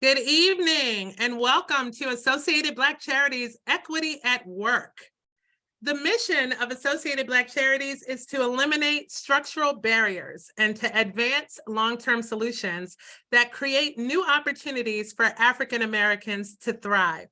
Good evening and welcome to Associated Black Charities Equity at Work. The mission of Associated Black Charities is to eliminate structural barriers and to advance long-term solutions that create new opportunities for African Americans to thrive.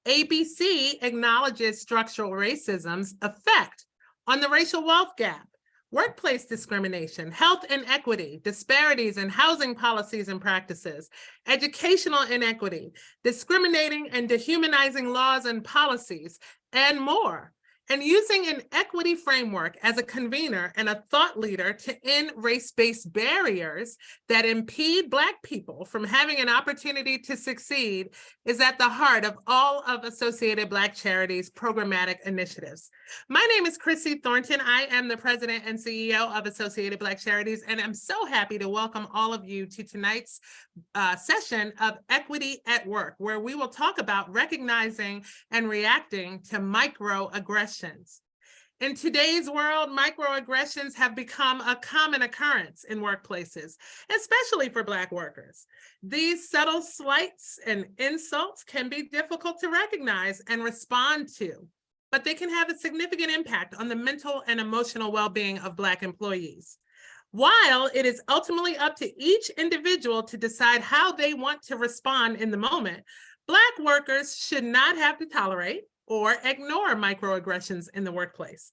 ABC acknowledges structural racism's effect on the racial wealth gap, workplace discrimination, health inequity, disparities in housing policies and practices, educational inequity, discriminating and dehumanizing laws and policies, and more. And using an equity framework as a convener and a thought leader to end race-based barriers that impede Black people from having an opportunity to succeed is at the heart of all of Associated Black Charities' programmatic initiatives. My name is Chrissy Thornton. I am the president and CEO of Associated Black Charities, and I'm so happy to welcome all of you to tonight's session of Equity at Work, where we will talk about recognizing and reacting to microaggressions. In today's world, microaggressions have become a common occurrence in workplaces, especially for Black workers. These subtle slights and insults can be difficult to recognize and respond to, but they can have a significant impact on the mental and emotional well-being of Black employees. While it is ultimately up to each individual to decide how they want to respond in the moment, Black workers should not have to tolerate or ignore microaggressions in the workplace.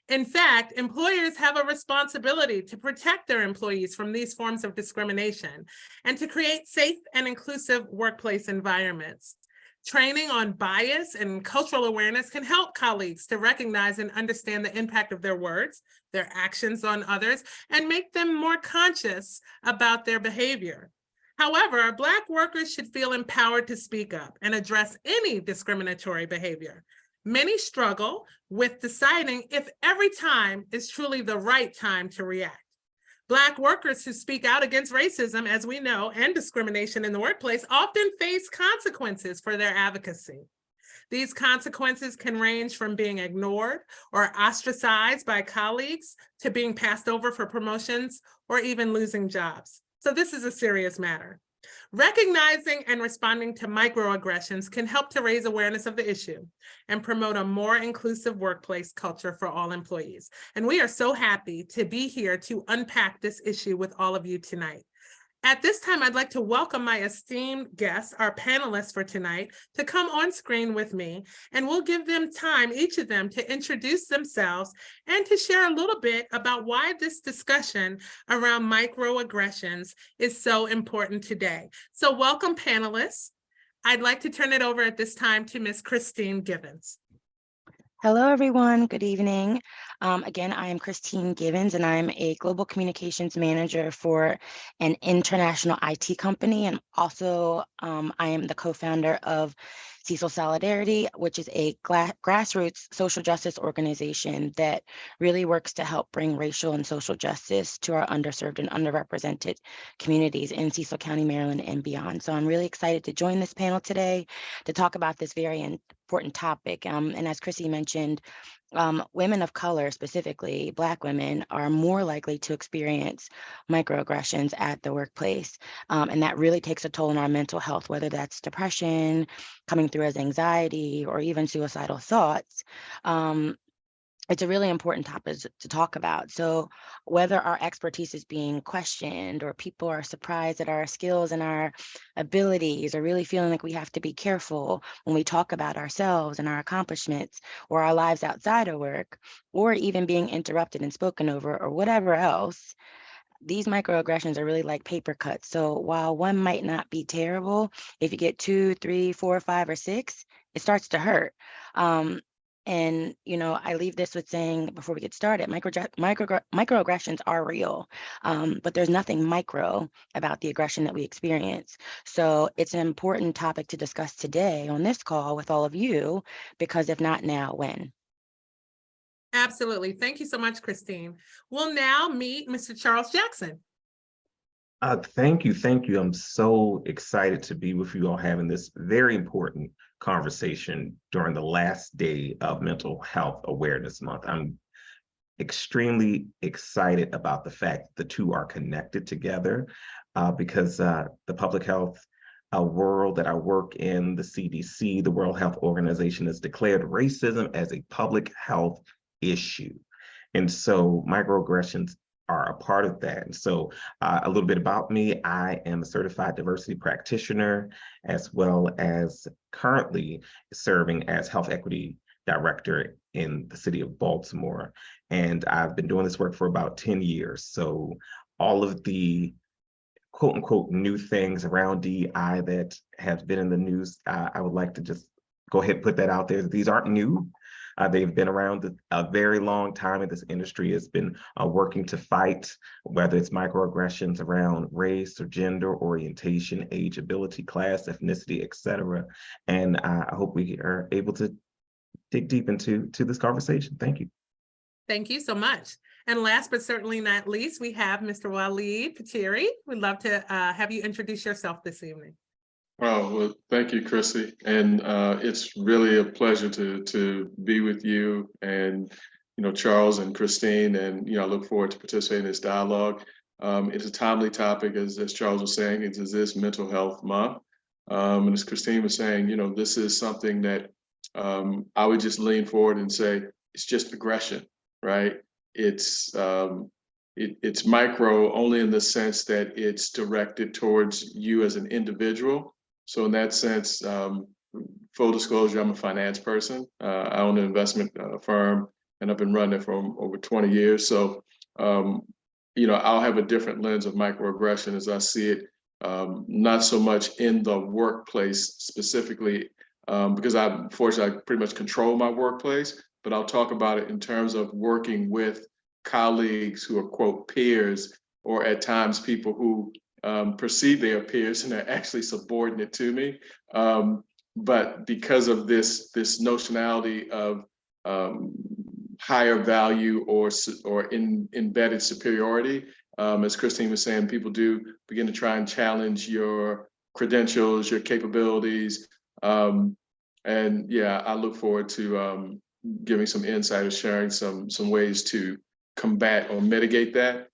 In fact, employers have a responsibility to protect their employees from these forms of discrimination and to create safe and inclusive workplace environments. Training on bias and cultural awareness can help colleagues to recognize and understand the impact of their words, their actions on others, and make them more conscious about their behavior. However, Black workers should feel empowered to speak up and address any discriminatory behavior. Many struggle with deciding if every time is truly the right time to react. Black workers who speak out against racism, as we know, and discrimination in the workplace often face consequences for their advocacy. These consequences can range from being ignored or ostracized by colleagues to being passed over for promotions or even losing jobs. So this is a serious matter. Recognizing and responding to microaggressions can help to raise awareness of the issue and promote a more inclusive workplace culture for all employees. And we are so happy to be here to unpack this issue with all of you tonight. At this time, I'd like to welcome my esteemed guests, our panelists for tonight, to come on screen with me, and we'll give them time, each of them, to introduce themselves and to share a little bit about why this discussion around microaggressions is so important today. So welcome, panelists. I'd like to turn it over at this time to Ms. Christine Givens. Hello, everyone. Good evening. Again, I am Christine Givens, and I'm a global communications manager for an international IT company. And also, I am the co-founder of Cecil Solidarity, which is a grassroots social justice organization that really works to help bring racial and social justice to our underserved and underrepresented communities in Cecil County, Maryland, and beyond. So I'm really excited to join this panel today to talk about this very important topic. And as Chrissy mentioned, women of color, specifically Black women, are more likely to experience microaggressions at the workplace. And that really takes a toll on our mental health, whether that's depression, coming through as anxiety, or even suicidal thoughts. It's a really important topic to talk about. So whether our expertise is being questioned or people are surprised at our skills and our abilities, or really feeling like we have to be careful when we talk about ourselves and our accomplishments or our lives outside of work, or even being interrupted and spoken over or whatever else, these microaggressions are really like paper cuts. So while one might not be terrible, if you get 2, 3, 4, 5, or 6, it starts to hurt. And, I leave this with saying, before we get started, microaggressions are real, but there's nothing micro about the aggression that we experience. So it's an important topic to discuss today on this call with all of you, because if not now, when? Absolutely. Thank you so much, Christine. We'll now meet Mr. Charles Jackson. Thank you. I'm so excited to be with you all having this very important conversation during the last day of Mental Health Awareness Month. I'm extremely excited about the fact that the two are connected together because the public health world that I work in, the CDC, the World Health Organization, has declared racism as a public health issue. And so microaggressions are a part of that. And so a little bit about me, I am a certified diversity practitioner, as well as currently serving as health equity director in the city of Baltimore. And I've been doing this work for about 10 years. So all of the quote unquote new things around DEI that have been in the news, I would like to just go ahead and put that out there. These aren't new. They've been around a very long time, and this industry has been working to fight, whether it's microaggressions around race or gender, orientation, age, ability, class, ethnicity, etc. And I hope we are able to dig deep into this conversation. Thank you. Thank you so much. And last but certainly not least, we have Mr. Waleed Patiri. We'd love to have you introduce yourself this evening. Oh, well, thank you, Chrissy. And it's really a pleasure to be with you and, Charles and Christine. And, I look forward to participating in this dialogue. It's a timely topic, as Charles was saying, it is this Mental Health Month. And as Christine was saying, this is something that I would just lean forward and say, it's just aggression, right? It's micro only in the sense that it's directed towards you as an individual. So in that sense, full disclosure, I'm a finance person. I own an investment firm, and I've been running it for over 20 years. So, I'll have a different lens of microaggression as I see it, not so much in the workplace specifically, because fortunately, I pretty much control my workplace, but I'll talk about it in terms of working with colleagues who are, quote, peers, or at times people who perceive their peers and are actually subordinate to me. But because of this notionality of higher value or embedded superiority, as Christine was saying, people do begin to try and challenge your credentials, your capabilities. And yeah, I look forward to giving some insight or sharing some ways to combat or mitigate that.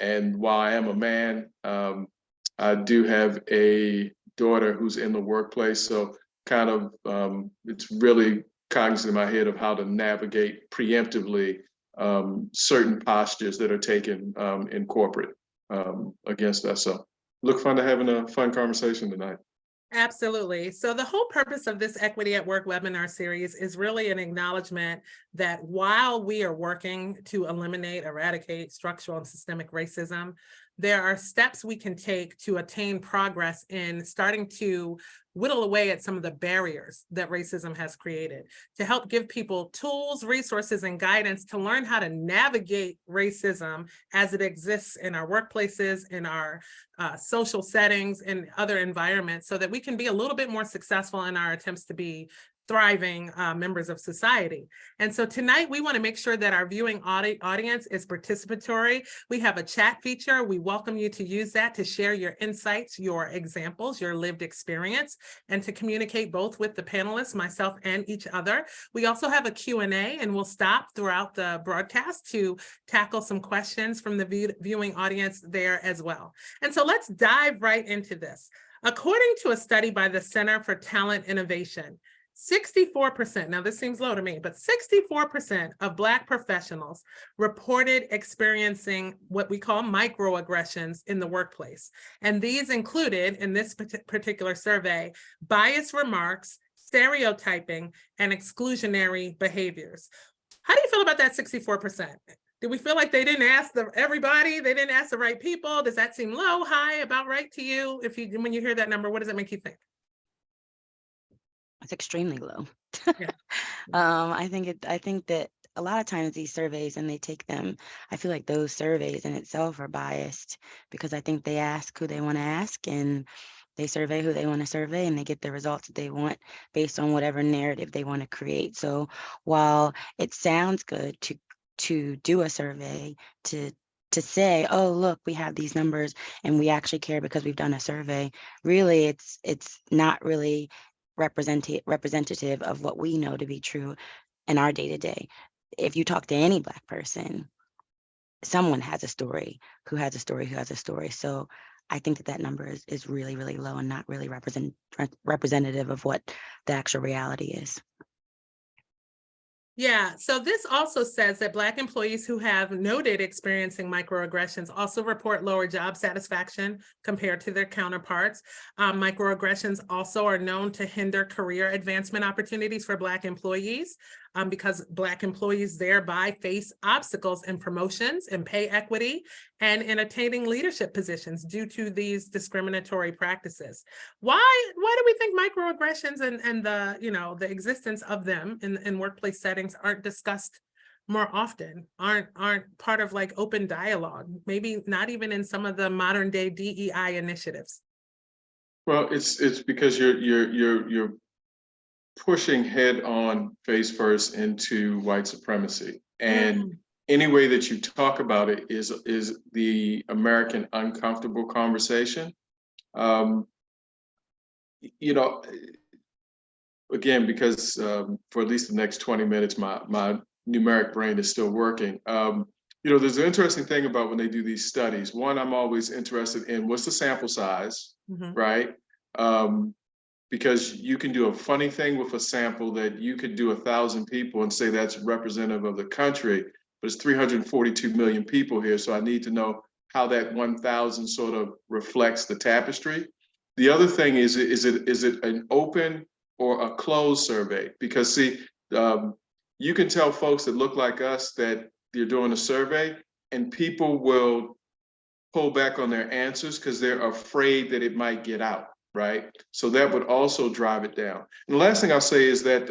And while I am a man, I do have a daughter who's in the workplace. So kind of, it's really cognizant in my head of how to navigate preemptively certain postures that are taken in corporate against us. So look forward to having a fun conversation tonight. Absolutely. So the whole purpose of this Equity at Work webinar series is really an acknowledgement that while we are working to eliminate, eradicate structural and systemic racism, there are steps we can take to attain progress in starting to whittle away at some of the barriers that racism has created, to help give people tools, resources, and guidance to learn how to navigate racism as it exists in our workplaces, in our social settings, and other environments, so that we can be a little bit more successful in our attempts to be thriving members of society. And so tonight we want to make sure that our viewing audience is participatory. We have a chat feature. We welcome you to use that to share your insights, your examples, your lived experience, and to communicate both with the panelists, myself, and each other. We also have a Q&A, and we'll stop throughout the broadcast to tackle some questions from the viewing audience there as well. And so let's dive right into this. According to a study by the Center for Talent Innovation, 64%, now this seems low to me, but 64% of Black professionals reported experiencing what we call microaggressions in the workplace. And these included, in this particular survey, biased remarks, stereotyping, and exclusionary behaviors. How do you feel about that 64%? Do we feel like they didn't ask everybody? They didn't ask the right people? Does that seem low, high, about right to you? When you hear that number, what does it make you think? It's extremely low. Yeah. I think that a lot of times these surveys, and they take them, I feel like those surveys in itself are biased, because I think they ask who they want to ask, and they survey who they want to survey, and they get the results that they want based on whatever narrative they want to create. So while it sounds good to do a survey, to say, oh, look, we have these numbers and we actually care because we've done a survey, really it's not really representative of what we know to be true in our day-to-day. If you talk to any Black person, someone has a story, who has a story, who has a story. So I think that number is really, really low and not really representative of what the actual reality is. Yeah, so this also says that Black employees who have noted experiencing microaggressions also report lower job satisfaction compared to their counterparts. Microaggressions also are known to hinder career advancement opportunities for Black employees because Black employees thereby face obstacles in promotions and pay equity and in attaining leadership positions due to these discriminatory practices. Why do we think microaggressions and the, the existence of them in workplace settings aren't discussed more often, aren't part of like open dialogue, maybe not even in some of the modern day DEI initiatives? Well, it's because you're pushing head on face first into white supremacy. And any way that you talk about it is the American uncomfortable conversation. You know, again, because for at least the next 20 minutes, my numeric brain is still working. There's an interesting thing about when they do these studies. One, I'm always interested in what's the sample size, right? Because you can do a funny thing with a sample that you could do 1,000 people and say that's representative of the country, but it's 342 million people here. So I need to know how that 1,000 sort of reflects the tapestry. The other thing is it an open or a closed survey? Because see, you can tell folks that look like us that you're doing a survey and people will pull back on their answers because they're afraid that it might get out. Right. So that would also drive it down. And the last thing I'll say is that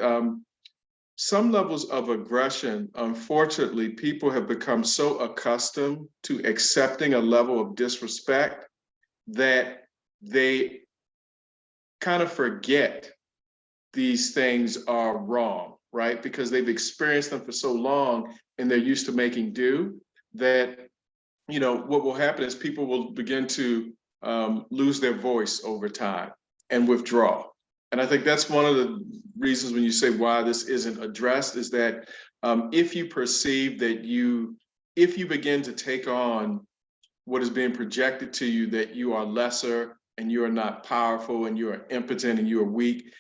some levels of aggression, unfortunately, people have become so accustomed to accepting a level of disrespect that they kind of forget these things are wrong, right? Because they've experienced them for so long and they're used to making do that, what will happen is people will begin to lose their voice over time and withdraw. And I think that's one of the reasons when you say why this isn't addressed is that if you perceive that if you begin to take on what is being projected to you, that you are lesser and you are not powerful and you are impotent and you are weak,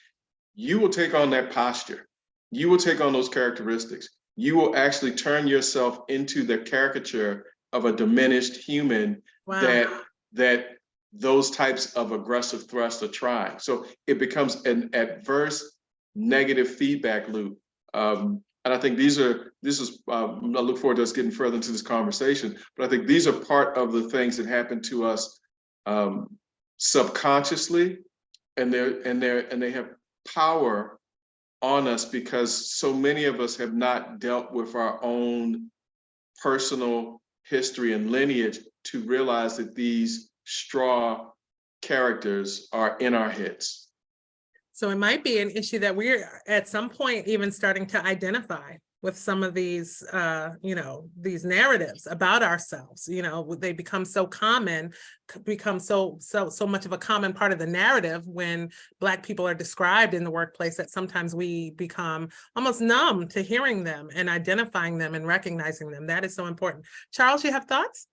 you will take on that posture. You will take on those characteristics. You will actually turn yourself into the caricature of a diminished human. Wow. that those types of aggressive thrusts are trying. So it becomes an adverse negative feedback loop. And I think I look forward to us getting further into this conversation, but I think these are part of the things that happen to us subconsciously, and they have power on us because so many of us have not dealt with our own personal history and lineage to realize that these straw characters are in our heads. So it might be an issue that we're at some point even starting to identify with some of these, these narratives about ourselves. They become so common, become so much of a common part of the narrative when Black people are described in the workplace that sometimes we become almost numb to hearing them and identifying them and recognizing them. That is so important. Charles, you have thoughts?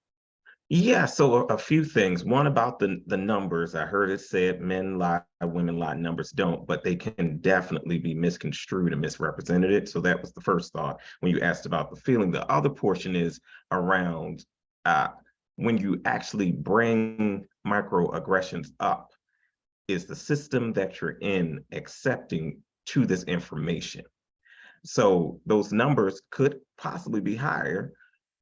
Yeah, so a few things. One about the numbers. I heard it said men lie, women lie, numbers don't, but they can definitely be misconstrued and misrepresented. So that was the first thought when you asked about the feeling. The other portion is around when you actually bring microaggressions up, is the system that you're in accepting to this information. So those numbers could possibly be higher.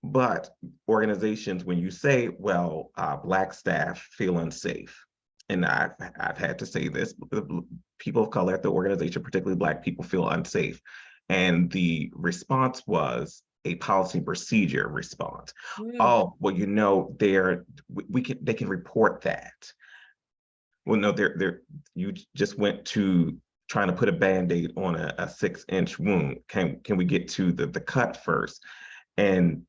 But organizations, when you say, well, Black staff feel unsafe, and I've had to say this, people of color at the organization, particularly Black people, feel unsafe. And the response was a policy procedure response. Oh, well, they can report that. Well, no, you just went to trying to put a Band-Aid on a 6-inch wound. Can we get to the cut first? And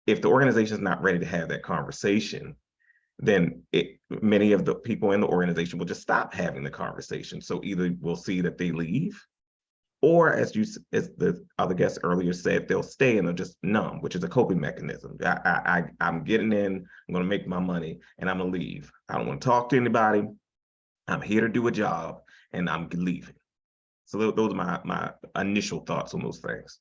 if the organization is not ready to have that conversation, then many of the people in the organization will just stop having the conversation. So either we'll see that they leave, Or as the other guest earlier said, they'll stay and they'll just numb, which is a coping mechanism. I'm getting in, I'm going to make my money, and I'm going to leave. I don't want to talk to anybody. I'm here to do a job, and I'm leaving. So those are my initial thoughts on those things.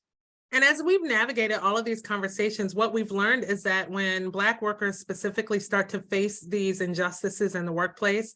And as we've navigated all of these conversations, what we've learned is that when Black workers specifically start to face these injustices in the workplace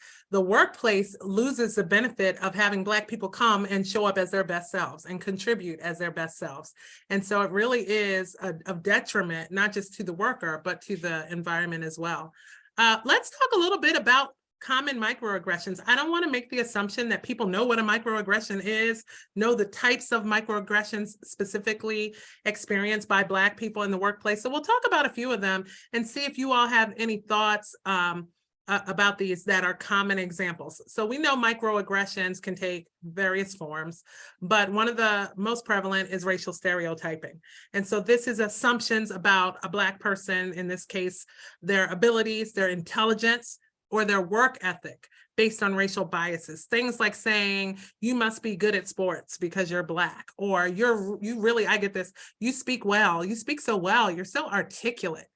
loses the benefit of having Black people come and show up as their best selves and contribute as their best selves. And so it really is a detriment, not just to the worker, but to the environment as well. Let's talk a little bit about common microaggressions. I don't want to make the assumption that people know what a microaggression is, know the types of microaggressions specifically experienced by Black people in the workplace. So we'll talk about a few of them and see if you all have any thoughts about these that are common examples. So we know microaggressions can take various forms, but one of the most prevalent is racial stereotyping. And so this is assumptions about a Black person, in this case, their abilities, their intelligence, or their work ethic based on racial biases. Things like saying, you must be good at sports because you're Black, or I get this, you speak well, you speak so well, you're so articulate.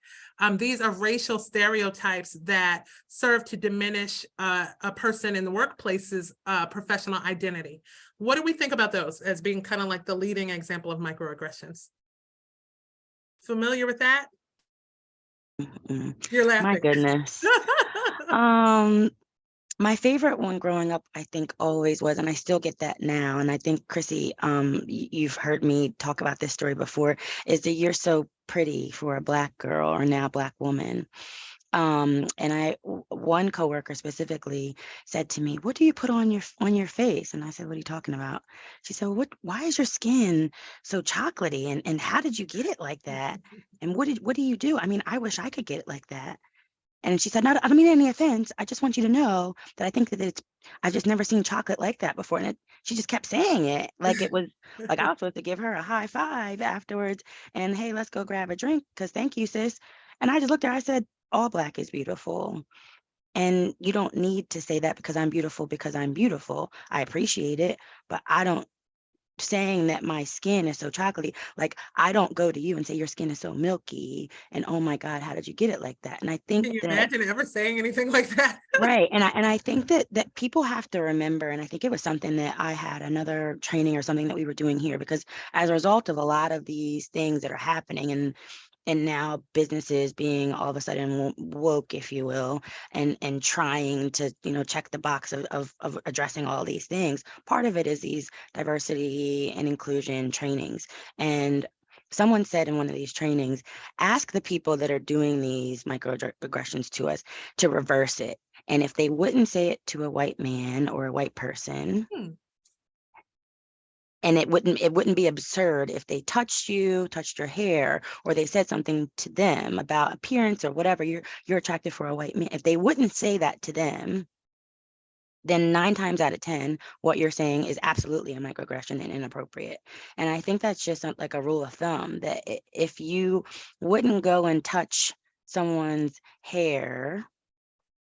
These are racial stereotypes that serve to diminish a person in the workplace's professional identity. What do we think about those as being kind of like the leading example of microaggressions? Familiar with that? You're laughing. My goodness. My favorite one growing up, I think always was, and I still get that now, and I think, Chrissy, you've heard me talk about this story before, is that you're so pretty for a Black girl or now Black woman. And one coworker specifically said to me, "What do you put on your face?" And I said, "What are you talking about?" She said, "Why is your skin so chocolatey? And how did you get it like that? And what do you do? I mean, I wish I could get it like that." And she said, "No, I don't mean any offense. I just want you to know that I think that I've just never seen chocolate like that before." And she just kept saying it like it was like I was supposed to give her a high five afterwards and, "Hey, let's go grab a drink because thank you, sis." And I just looked at her, I said, "All Black is beautiful. And you don't need to say that because I'm beautiful. I appreciate it, but I don't saying that my skin is so chocolatey. Like, I don't go to you and say your skin is so milky and oh my God, how did you get it like that?" And I think Can you that imagine ever saying anything like that? right. And I think that people have to remember, and I think it was something that I had another training or something that we were doing here, because as a result of a lot of these things that are happening and now businesses being all of a sudden woke, if you will, and trying to, check the box of addressing all these things. Part of it is these diversity and inclusion trainings. And someone said in one of these trainings, ask the people that are doing these microaggressions to us to reverse it. And if they wouldn't say it to a white man or a white person, and it wouldn't be absurd if they touched your hair, or they said something to them about appearance or whatever, you're attracted for a white man. If they wouldn't say that to them, then 9 times out of 10, what you're saying is absolutely a microaggression and inappropriate. And I think that's just like a rule of thumb, that if you wouldn't go and touch someone's hair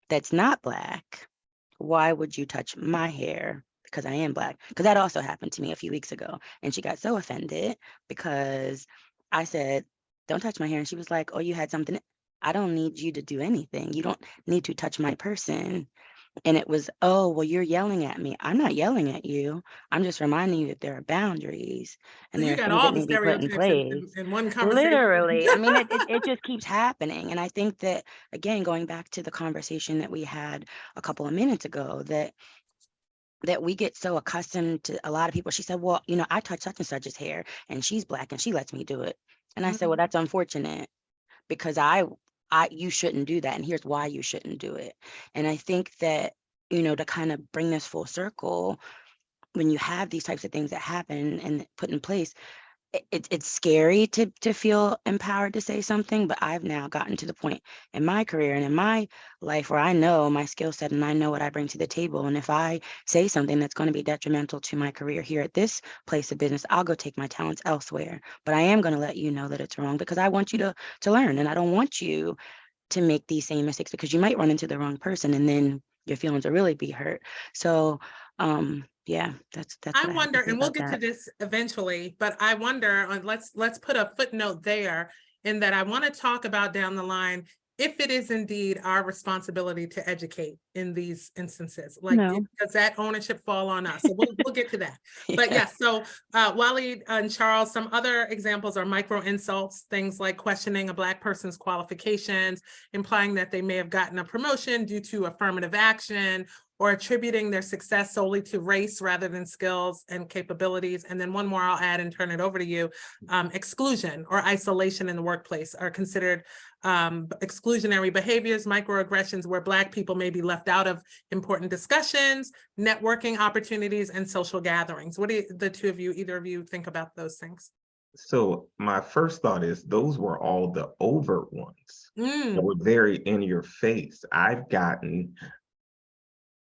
that's not Black, why would you touch my hair because I am Black? Because that also happened to me a few weeks ago. And she got so offended because I said, "Don't touch my hair." And she was like, "Oh, you had something." I don't need you to do anything. You don't need to touch my person. And it was, "Oh, well, you're yelling at me." I'm not yelling at you. I'm just reminding you that there are boundaries and So there you are got things all that the need to be put in stereotypes place. in one conversation. Literally. I mean, it just keeps happening. And I think that, again, going back to the conversation that we had a couple of minutes ago, that we get so accustomed to a lot of people. She said, "Well, I touch such and such's hair and she's Black and she lets me do it." And I said, "Well, that's unfortunate because you shouldn't do that. And here's why you shouldn't do it." And I think that, to kind of bring this full circle, when you have these types of things that happen and put in place, it's scary to feel empowered to say something, but I've now gotten to the point in my career and in my life where I know my skill set and I know what I bring to the table. And if I say something that's going to be detrimental to my career here at this place of business, I'll go take my talents elsewhere. But I am going to let you know that it's wrong because I want you to learn, and I don't want you to make these same mistakes because you might run into the wrong person and then your feelings will really be hurt. So Yeah, that's I what I have to wonder, say and we'll about get to that. this eventually, but I wonder, let's put a footnote there in that I want to talk about down the line if it is indeed our responsibility to educate in these instances, like No. does that ownership fall on us? So we'll get to that. But Yeah. yes, so Waleed and Charles, some other examples are micro insults, things like questioning a Black person's qualifications, implying that they may have gotten a promotion due to affirmative action, or attributing their success solely to race rather than skills and capabilities. And then one more I'll add and turn it over to you. Exclusion or isolation in the workplace are considered exclusionary behaviors, microaggressions where Black people may be left out of important discussions, networking opportunities, and social gatherings. What do the two of you, either of you, think about those things? So my first thought is those were all the overt ones that were very in your face. I've gotten,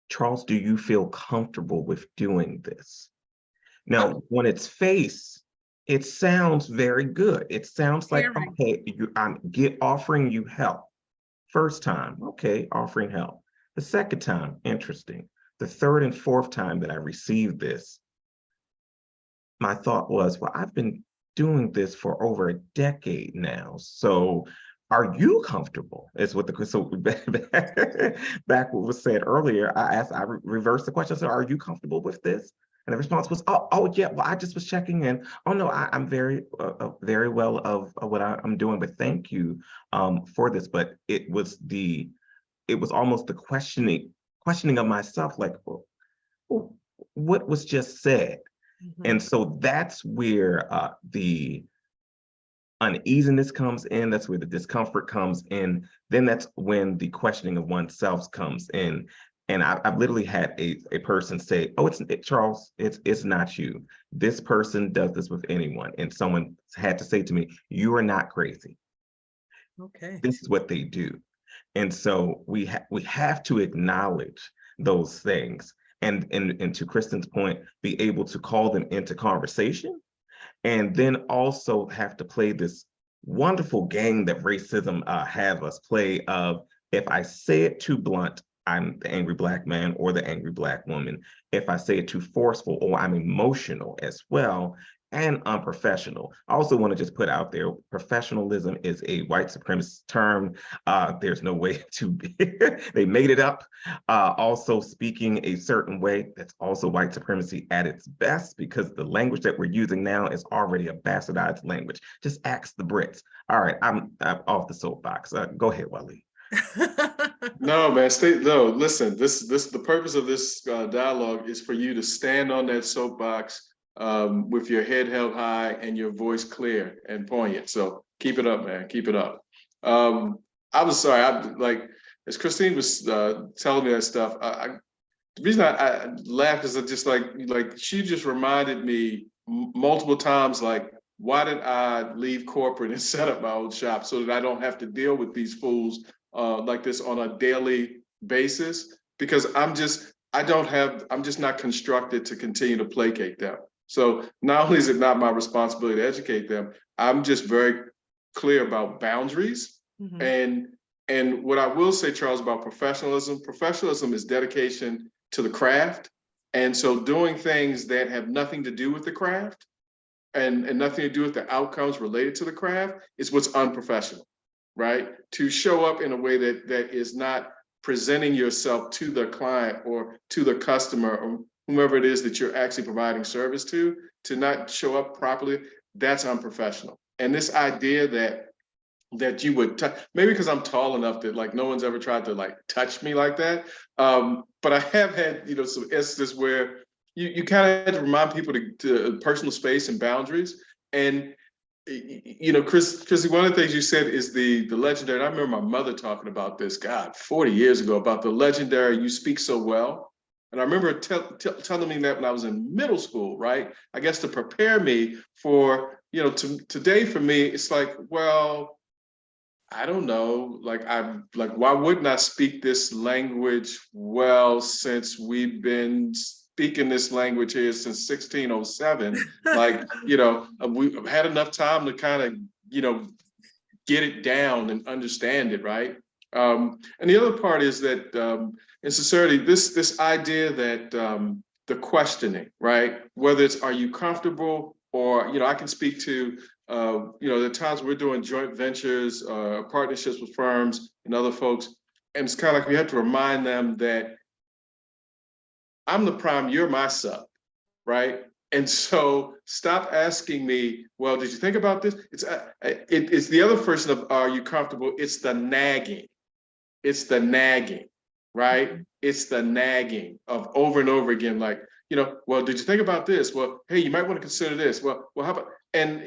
Charles, do you feel comfortable with doing this? Now, when it's face, it sounds very good. It sounds like, Caring. okay, I'm offering you help. First time, okay, offering help. The second time, interesting. The third and fourth time that I received this, my thought was, well, I've been doing this for over a decade now. So are you comfortable? Is what so back what was said earlier, I reversed the question. So are you comfortable with this? And the response was, oh yeah, well, I just was checking in. Oh no, I'm very, very well of what I'm doing, but thank you for this. But it was almost the questioning of myself, like, well, what was just said? And so that's where the uneasiness comes in. That's where the discomfort comes in. Then that's when the questioning of oneself comes in. And I've literally had a person say, "Oh, Charles, it's not you. This person does this with anyone." And someone had to say to me, "You are not crazy. Okay. This is what they do." And so we have to acknowledge those things. And to Kristen's point, be able to call them into conversation, and then also have to play this wonderful game that racism have us play of, if I say it too blunt, I'm the angry Black man or the angry Black woman. If I say it too forceful, or I'm emotional as well, and unprofessional. I also want to just put out there, professionalism is a white supremacist term. There's no way to be, they made it up. Also speaking a certain way, that's also white supremacy at its best, because the language that we're using now is already a bastardized language. Just ask the Brits. All right, I'm off the soapbox. Go ahead, Waleed. No, man, no, listen, the purpose of this dialogue is for you to stand on that soapbox with your head held high and your voice clear and poignant. So keep it up, man, keep it up. I was sorry, as Christine was telling me that stuff, the reason I laughed is that just like she just reminded me multiple times, like, why did I leave corporate and set up my own shop so that I don't have to deal with these fools like this on a daily basis? Because I'm just not constructed to continue to placate them. So not only is it not my responsibility to educate them, I'm just very clear about boundaries. And what I will say, Charles, about professionalism is dedication to the craft. And so doing things that have nothing to do with the craft and nothing to do with the outcomes related to the craft is what's unprofessional, right? To show up in a way that is not presenting yourself to the client or to the customer or whomever it is that you're actually providing service to not show up properly, that's unprofessional. And this idea that you would maybe because I'm tall enough that like no one's ever tried to like touch me like that. But I have had, some instances where you kind of had to remind people to personal space and boundaries. And Chrissy, one of the things you said is the legendary, and I remember my mother talking about this, God, 40 years ago, about the legendary "you speak so well." And I remember telling me that when I was in middle school, right? I guess to prepare me for, today for me, it's like, well, I don't know, why wouldn't I speak this language well, since we've been speaking this language here since 1607? We've had enough time to kind of, get it down and understand it, right? And the other part is that in sincerity, this idea that the questioning, right? Whether it's, are you comfortable, or, I can speak to, the times we're doing joint ventures, partnerships with firms and other folks. And it's kind of like we have to remind them that I'm the prime, you're my sub, right? And so stop asking me, well, did you think about this? It's the other version of, are you comfortable? It's the nagging. It's the nagging, right? It's the nagging of over and over again, like, well, did you think about this? Well, hey, you might want to consider this. Well, how about, and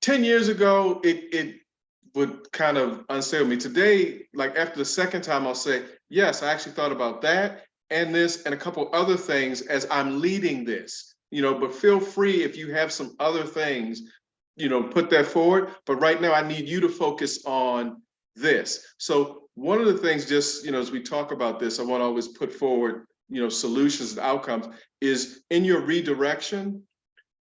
10 years ago, it would kind of unsettle me. Today, like after the second time, I'll say, yes, I actually thought about that and this and a couple other things as I'm leading this, but feel free if you have some other things, put that forward. But right now I need you to focus on this. So one of the things, just, as we talk about this, I want to always put forward, solutions and outcomes, is in your redirection,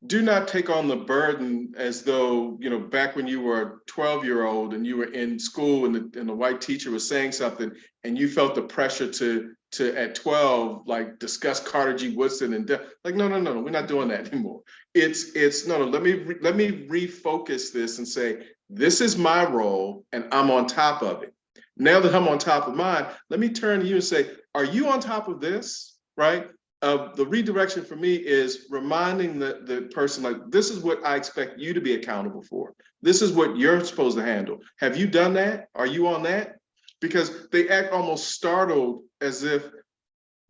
do not take on the burden as though, back when you were a 12-year-old and you were in school and the white teacher was saying something and you felt the pressure to at 12, like, discuss Carter G. Woodson and like, no, we're not doing that anymore. It's no, let me refocus this and say, this is my role and I'm on top of it. Now that I'm on top of mine, let me turn to you and say, are you on top of this, right? The redirection for me is reminding the person, like, this is what I expect you to be accountable for. This is what you're supposed to handle. Have you done that? Are you on that? Because they act almost startled, as if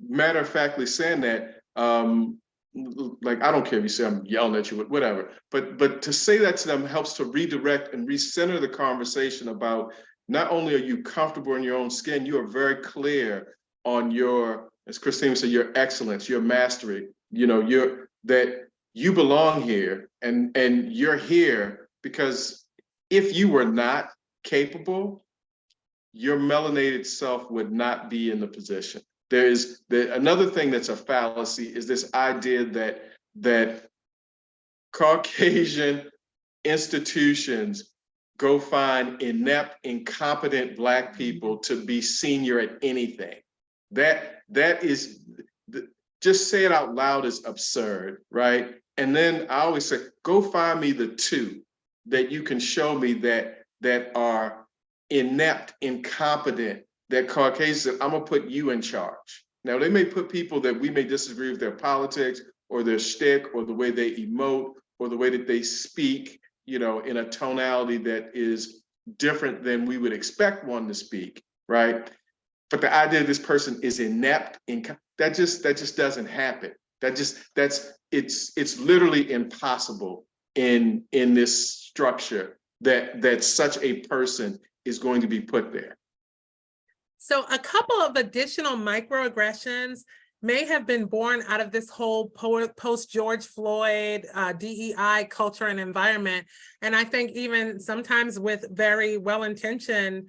matter-of-factly saying that, like, I don't care if you say I'm yelling at you, whatever. But to say that to them helps to redirect and recenter the conversation about, not only are you comfortable in your own skin, you are very clear on your, as Christine said, your excellence, your mastery, that you belong here and you're here because if you were not capable, your melanated self would not be in the position. Another thing that's a fallacy is this idea that Caucasian institutions go find inept, incompetent Black people to be senior at anything. That is, just say it out loud, is absurd, right? And then I always say, go find me the two that you can show me that are inept, incompetent, that Caucasians, I'm gonna put you in charge. Now, they may put people that we may disagree with their politics or their shtick or the way they emote or the way that they speak, in a tonality that is different than we would expect one to speak, right? But the idea this person is inept, that just doesn't happen. It's literally impossible in this structure that such a person is going to be put there. So a couple of additional microaggressions may have been born out of this whole post-George Floyd DEI culture and environment. And I think even sometimes with very well-intentioned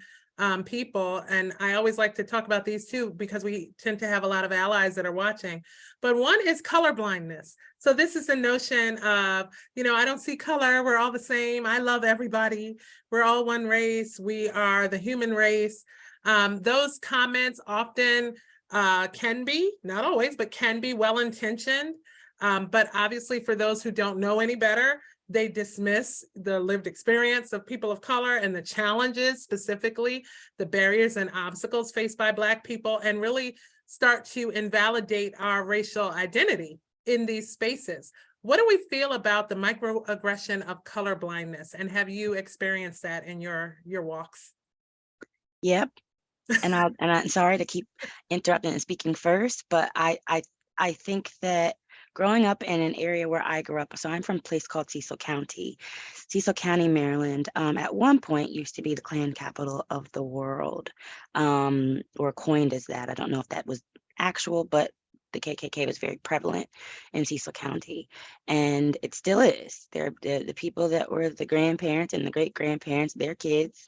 people, and I always like to talk about these too, because we tend to have a lot of allies that are watching. But one is color blindness. So this is the notion of, I don't see color, we're all the same, I love everybody, we're all one race, we are the human race. Those comments often can be, not always, but can be well-intentioned. But obviously for those who don't know any better, they dismiss the lived experience of people of color and the challenges, specifically the barriers and obstacles faced by Black people, and really start to invalidate our racial identity in these spaces. What do we feel about the microaggression of colorblindness? And have you experienced that in your walks? Yep. And I'm sorry to keep interrupting and speaking first, but I think that growing up in an area where I grew up, so I'm from a place called Cecil County, Maryland, at one point used to be the Klan capital of the world, or coined as that. I don't know if that was actual, but the KKK was very prevalent in Cecil County, and it still is. The people that were the grandparents and the great-grandparents, their kids,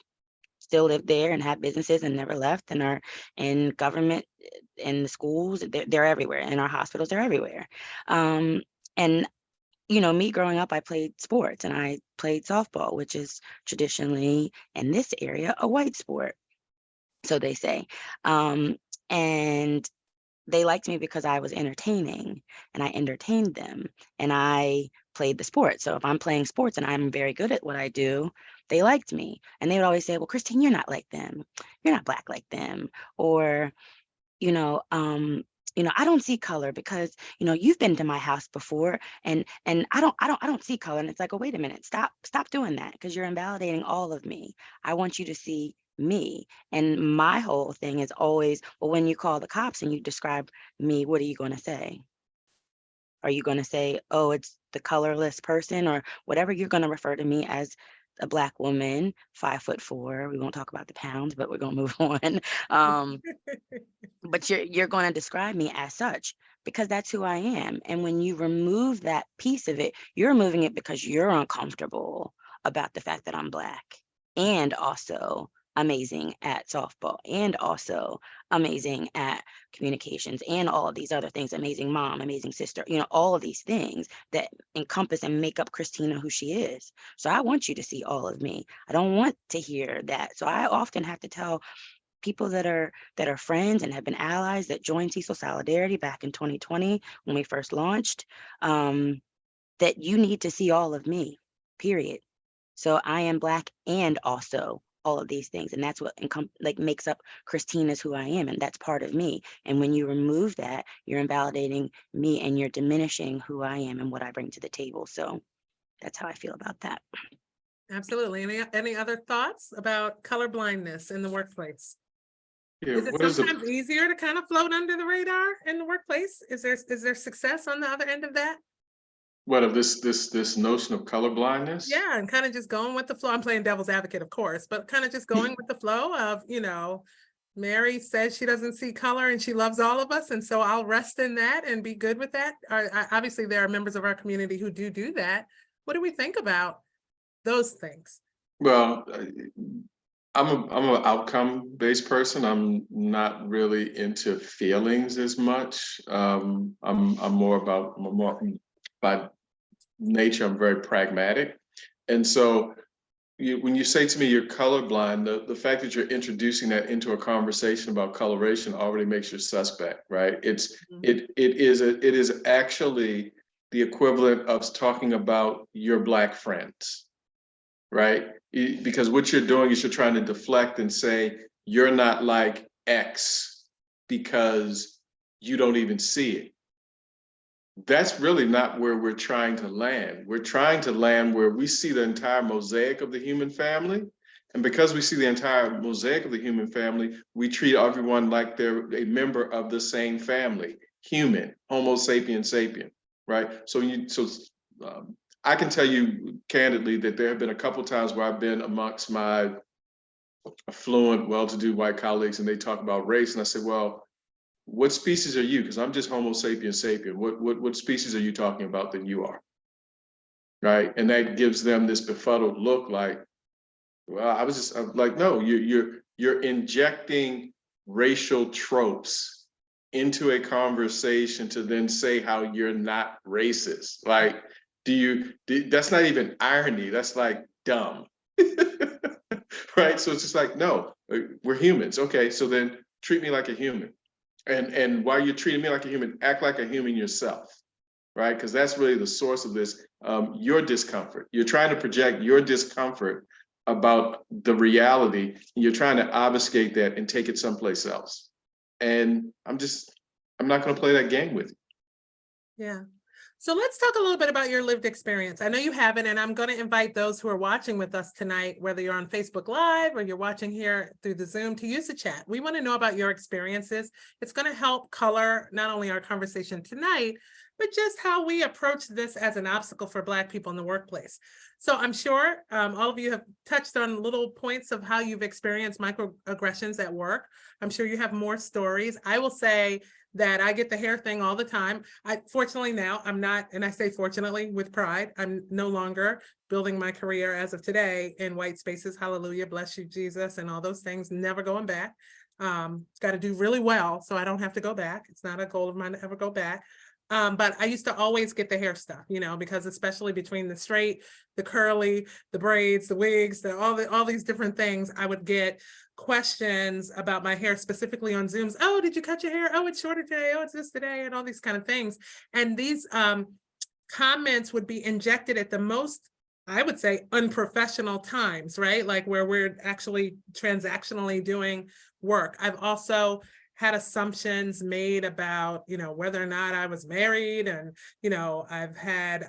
still live there and have businesses and never left, and are in government, in the schools, they're everywhere, in our hospitals, they're everywhere. And me growing up, I played sports, and I played softball, which is traditionally in this area a white sport, so they say. And they liked me because I was entertaining and I entertained them and I played the sport. So if I'm playing sports and I'm very good at what I do, they liked me. And they would always say, well, Christine, you're not like them. You're not Black like them. Or, you know, I don't see color because, you've been to my house before and I don't see color. And it's like, oh, wait a minute, stop doing that because you're invalidating all of me. I want you to see me. And my whole thing is always, well, when you call the cops and you describe me, what are you going to say? Are you going to say, oh, it's the colorless person or whatever you're going to refer to me as a Black woman, 5'4"? We won't talk about the pounds, but we're going to move on. But you're going to describe me as such because that's who I am. And when you remove that piece of it, you're removing it because you're uncomfortable about the fact that I'm Black and also amazing at softball and also amazing at communications and all of these other things, amazing mom, amazing sister, all of these things that encompass and make up Christina who she is. So I want you to see all of me. I don't want to hear that. So I often have to tell people that are friends and have been allies that joined Cecil Solidarity back in 2020 when we first launched, that you need to see all of me, period. So I am Black and also all of these things. And that's what makes up Christina's who I am. And that's part of me. And when you remove that, you're invalidating me and you're diminishing who I am and what I bring to the table. So that's how I feel about that. Absolutely. Any other thoughts about color blindness in the workplace? Yeah, Is it sometimes easier to kind of float under the radar in the workplace? Is there success on the other end of that? What of this notion of color blindness? Yeah, and kind of just going with the flow. I'm playing devil's advocate, of course, but kind of just going with the flow of, Mary says she doesn't see color and she loves all of us. And so I'll rest in that and be good with that. Obviously, there are members of our community who do that. What do we think about those things? Well, I'm an outcome-based person. I'm not really into feelings as much. I'm more by nature, I'm very pragmatic. And so when you say to me you're colorblind, the fact that you're introducing that into a conversation about coloration already makes you suspect, right? It is actually the equivalent of talking about your Black friends, right? Because what you're doing is you're trying to deflect and say you're not like X because you don't even see it. That's really not where we're trying to land. We're trying to land where we see the entire mosaic of the human family. And because we see the entire mosaic of the human family, we treat everyone like they're a member of the same family, human, Homo sapiens sapien, right? So I can tell you candidly that there have been a couple of times where I've been amongst my affluent, well-to-do white colleagues and they talk about race. And I say, well, what species are you? Because I'm just Homo sapiens sapien. What species are you talking about that you are? Right. And that gives them this befuddled look like, well, I'm like, no, you're injecting racial tropes into a conversation to then say how you're not racist. Like, that's not even irony. That's like dumb. Right. So it's just like, no, we're humans. Okay. So then treat me like a human. And while you're treating me like a human, act like a human yourself, right? Because that's really the source of this, your discomfort. You're trying to project your discomfort about the reality. And you're trying to obfuscate that and take it someplace else. And I'm not going to play that game with you. Yeah. So let's talk a little bit about your lived experience. I know you haven't, and I'm going to invite those who are watching with us tonight, whether you're on Facebook Live or you're watching here through the Zoom, to use the chat. We want to know about your experiences. It's going to help color not only our conversation tonight, but just how we approach this as an obstacle for Black people in the workplace. So I'm sure all of you have touched on little points of how you've experienced microaggressions at work. I'm sure you have more stories. I will say that I get the hair thing all the time. Fortunately now, I'm not, and I say fortunately with pride, I'm no longer building my career as of today in white spaces. Hallelujah, bless you, Jesus, and all those things, never going back. Got to do really well so I don't have to go back. It's not a goal of mine to ever go back. But I used to always get the hair stuff, because especially between the straight, the curly, the braids, the wigs, all these different things, I would get questions about my hair, specifically on Zooms. Oh, did you cut your hair? Oh, it's shorter today. Oh, it's this today, and all these kind of things. And these comments would be injected at the most, I would say, unprofessional times, right? Like where we're actually transactionally doing work. I've also had assumptions made about, whether or not I was married. And, I've had,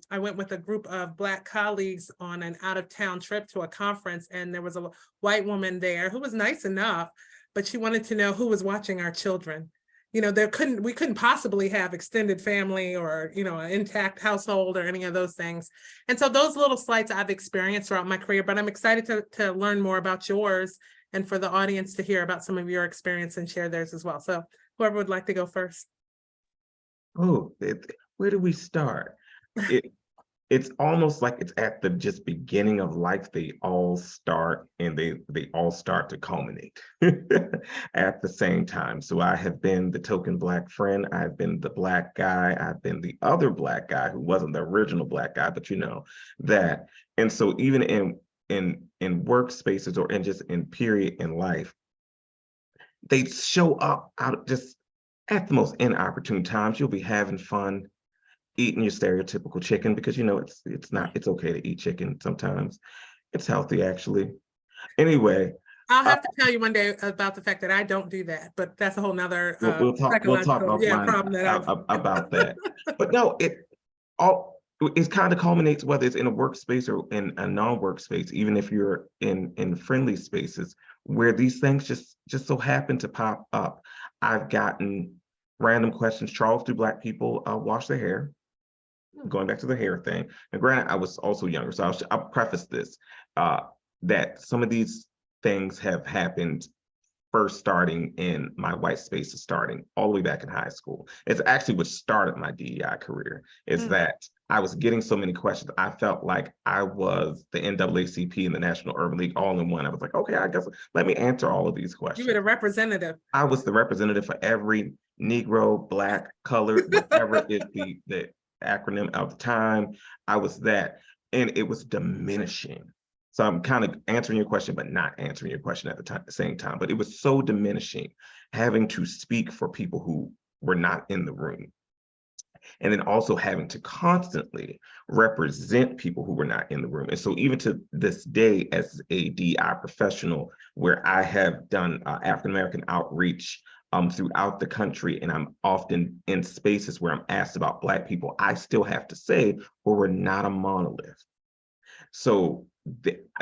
I went with a group of Black colleagues on an out of town trip to a conference, and there was a white woman there who was nice enough, but she wanted to know who was watching our children. We couldn't possibly have extended family or, an intact household or any of those things. And so those little slights I've experienced throughout my career, but I'm excited to learn more about yours and for the audience to hear about some of your experience and share theirs as well. So whoever would like to go first. Oh, where do we start? It's almost like it's at the just beginning of life. They all start and they all start to culminate at the same time. So I have been the token Black friend. I've been the Black guy. I've been the other Black guy who wasn't the original Black guy, but that. And so even in workspaces or just in period in life, they show up out just at the most inopportune times. You'll be having fun eating your stereotypical chicken because it's okay to eat chicken sometimes. It's healthy, actually. Anyway, I'll have to tell you one day about the fact that I don't do that, but that's a whole nother we'll talk offline problem that about that. But no, it kind of culminates, whether it's in a workspace or in a non-workspace, even if you're in friendly spaces where these things just so happen to pop up. I've gotten random questions. Charles, do Black people wash their hair? Going back to the hair thing. And granted, I was also younger, so I'll preface this, that some of these things have happened first starting in my white spaces, starting all the way back in high school. It's actually what started my DEI career, is that I was getting so many questions. I felt like I was the NAACP and the National Urban League all in one. I was like, okay, I guess let me answer all of these questions. You were the representative. I was the representative for every Negro, Black, colored, whatever the acronym of the time. I was that, and it was diminishing. So I'm kind of answering your question, but not answering your question at the same time. But it was so diminishing having to speak for people who were not in the room. And then also having to constantly represent people who were not in the room. And so even to this day, as a DI professional, where I have done African-American outreach throughout the country, and I'm often in spaces where I'm asked about Black people, I still have to say, well, we're not a monolith. So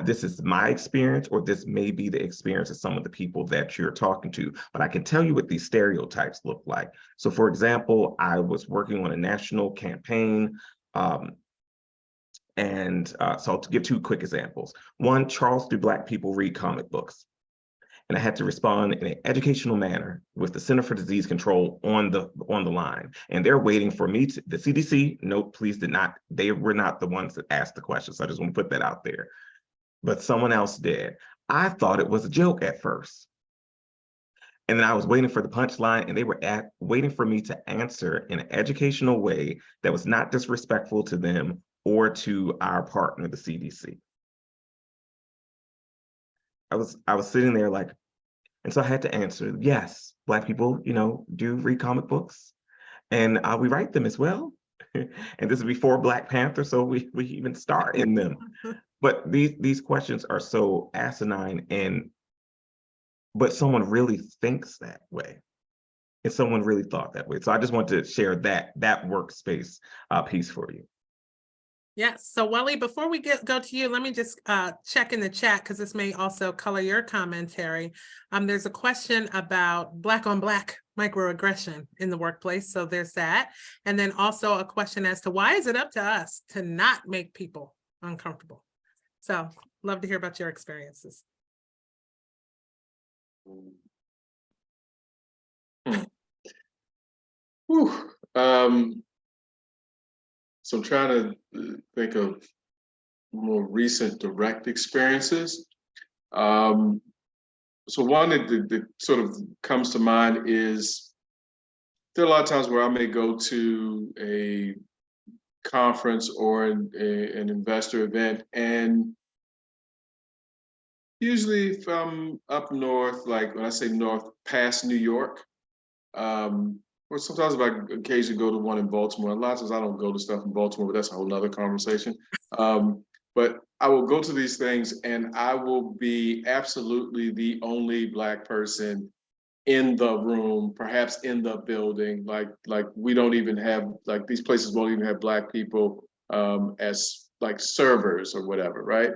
this is my experience, or this may be the experience of some of the people that you're talking to, but I can tell you what these stereotypes look like. So for example, I was working on a national campaign, so I'll give two quick examples. One, Charles, do Black people read comic books? And I had to respond in an educational manner with the Center for Disease Control on the line. And they're waiting for me the CDC, no, please did not, they were not the ones that asked the question. So I just want to put that out there. But someone else did. I thought it was a joke at first. And then I was waiting for the punchline, and they were waiting for me to answer in an educational way that was not disrespectful to them or to our partner, the CDC. I was sitting there like, and so I had to answer, yes, Black people, do read comic books, and we write them as well. And this is before Black Panther, so we even start in them. But these questions are so asinine, but someone really thinks that way. And someone really thought that way. So I just want to share that workspace piece for you. Yes. So Wally, before we go to you, let me just check in the chat, because this may also color your commentary. There's a question about Black on Black microaggression in the workplace. So there's that. And then also a question as to why is it up to us to not make people uncomfortable? So love to hear about your experiences. Whew. So I'm trying to think of more recent direct experiences. So one that sort of comes to mind is there are a lot of times where I may go to a conference or an investor event, and usually if I'm up north, like when I say north, past New York, or sometimes if I occasionally go to one in Baltimore. A lot of times I don't go to stuff in Baltimore, but that's a whole nother conversation. But I will go to these things and I will be absolutely the only Black person in the room, perhaps in the building. Like we don't even have, like these places won't even have Black people as like servers or whatever, right?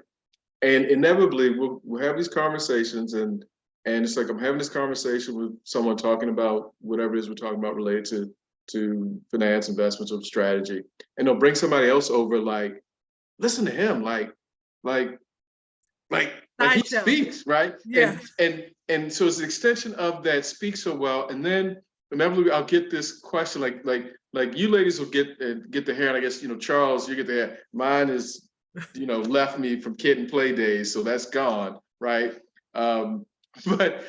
And inevitably we'll have these conversations, and it's like I'm having this conversation with someone talking about whatever it is we're talking about related to finance, investments, or strategy, and they'll bring somebody else over, like, listen to him, like he Sideshow. speaks, right? Yeah. And so it's an extension of that, speak so well, and then inevitably I'll get this question, like you ladies will get the hair, and I guess, you know, Charles, you get the hair. Mine is, you know, left me from kid and play days, so that's gone, right? But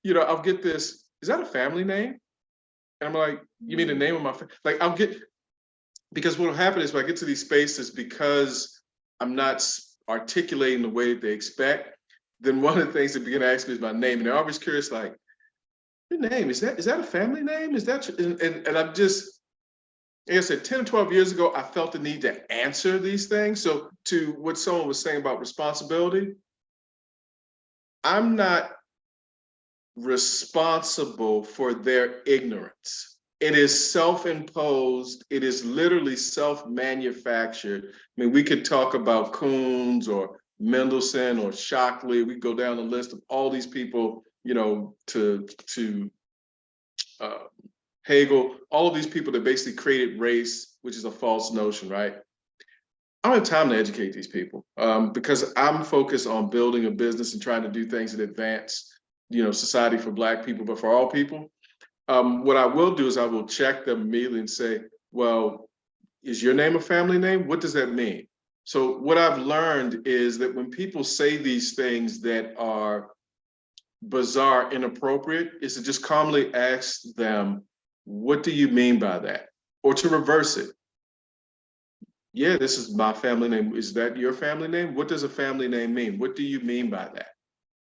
you know, I'll get this, is that a family name? And I'm like, you mean the name of my family? Like, I'll get, because what will happen is when I get to these spaces, because I'm not articulating the way that they expect, then one of the things they begin to ask me is my name, and they're always curious, like, your name, is that a family name? Is that, and I'm just, like I said, 10 or 12 years ago, I felt the need to answer these things. So to what someone was saying about responsibility, I'm not responsible for their ignorance. It is self-imposed. It is literally self-manufactured. I mean, we could talk about Kuhns or Mendelssohn or Shockley. We go down the list of all these people, you know, to Hegel, all of these people that basically created race, which is a false notion, right? I don't have time to educate these people because I'm focused on building a business and trying to do things that advance, you know, society for Black people, but for all people. What I will do is I will check them immediately and say, well, is your name a family name? What does that mean? So what I've learned is that when people say these things that are bizarre, inappropriate, is to just calmly ask them, what do you mean by that? Or to reverse it. Yeah, this is my family name. Is that your family name? What does a family name mean? What do you mean by that?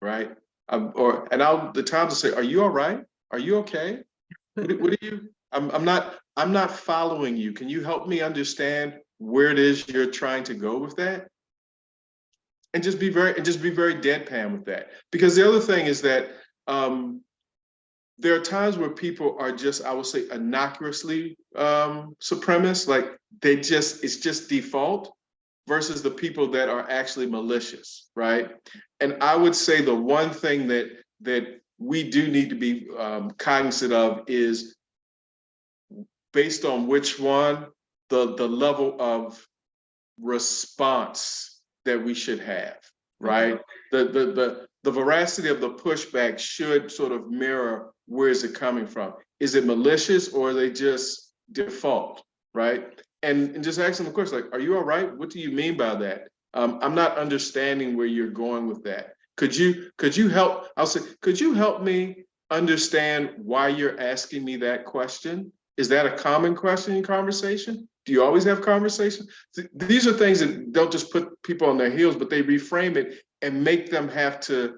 Right? The times to say, are you all right? Are you okay? What are you? I'm not following you. Can you help me understand where it is you're trying to go with that? And just be very deadpan with that. Because the other thing is that there are times where people are just, I would say, innocuously supremacist, like it's just default, versus the people that are actually malicious, right? And I would say the one thing that we do need to be cognizant of is, based on which one, the level of response that we should have, right? The veracity of the pushback should sort of mirror, where is it coming from? Is it malicious, or are they just default, right? And just ask them a question like, are you all right? What do you mean by that? I'm not understanding where you're going with that. Could you help? I'll say, could you help me understand why you're asking me that question? Is that a common question in conversation? Do you always have conversation? These are things that don't just put people on their heels, but they reframe it and make them have to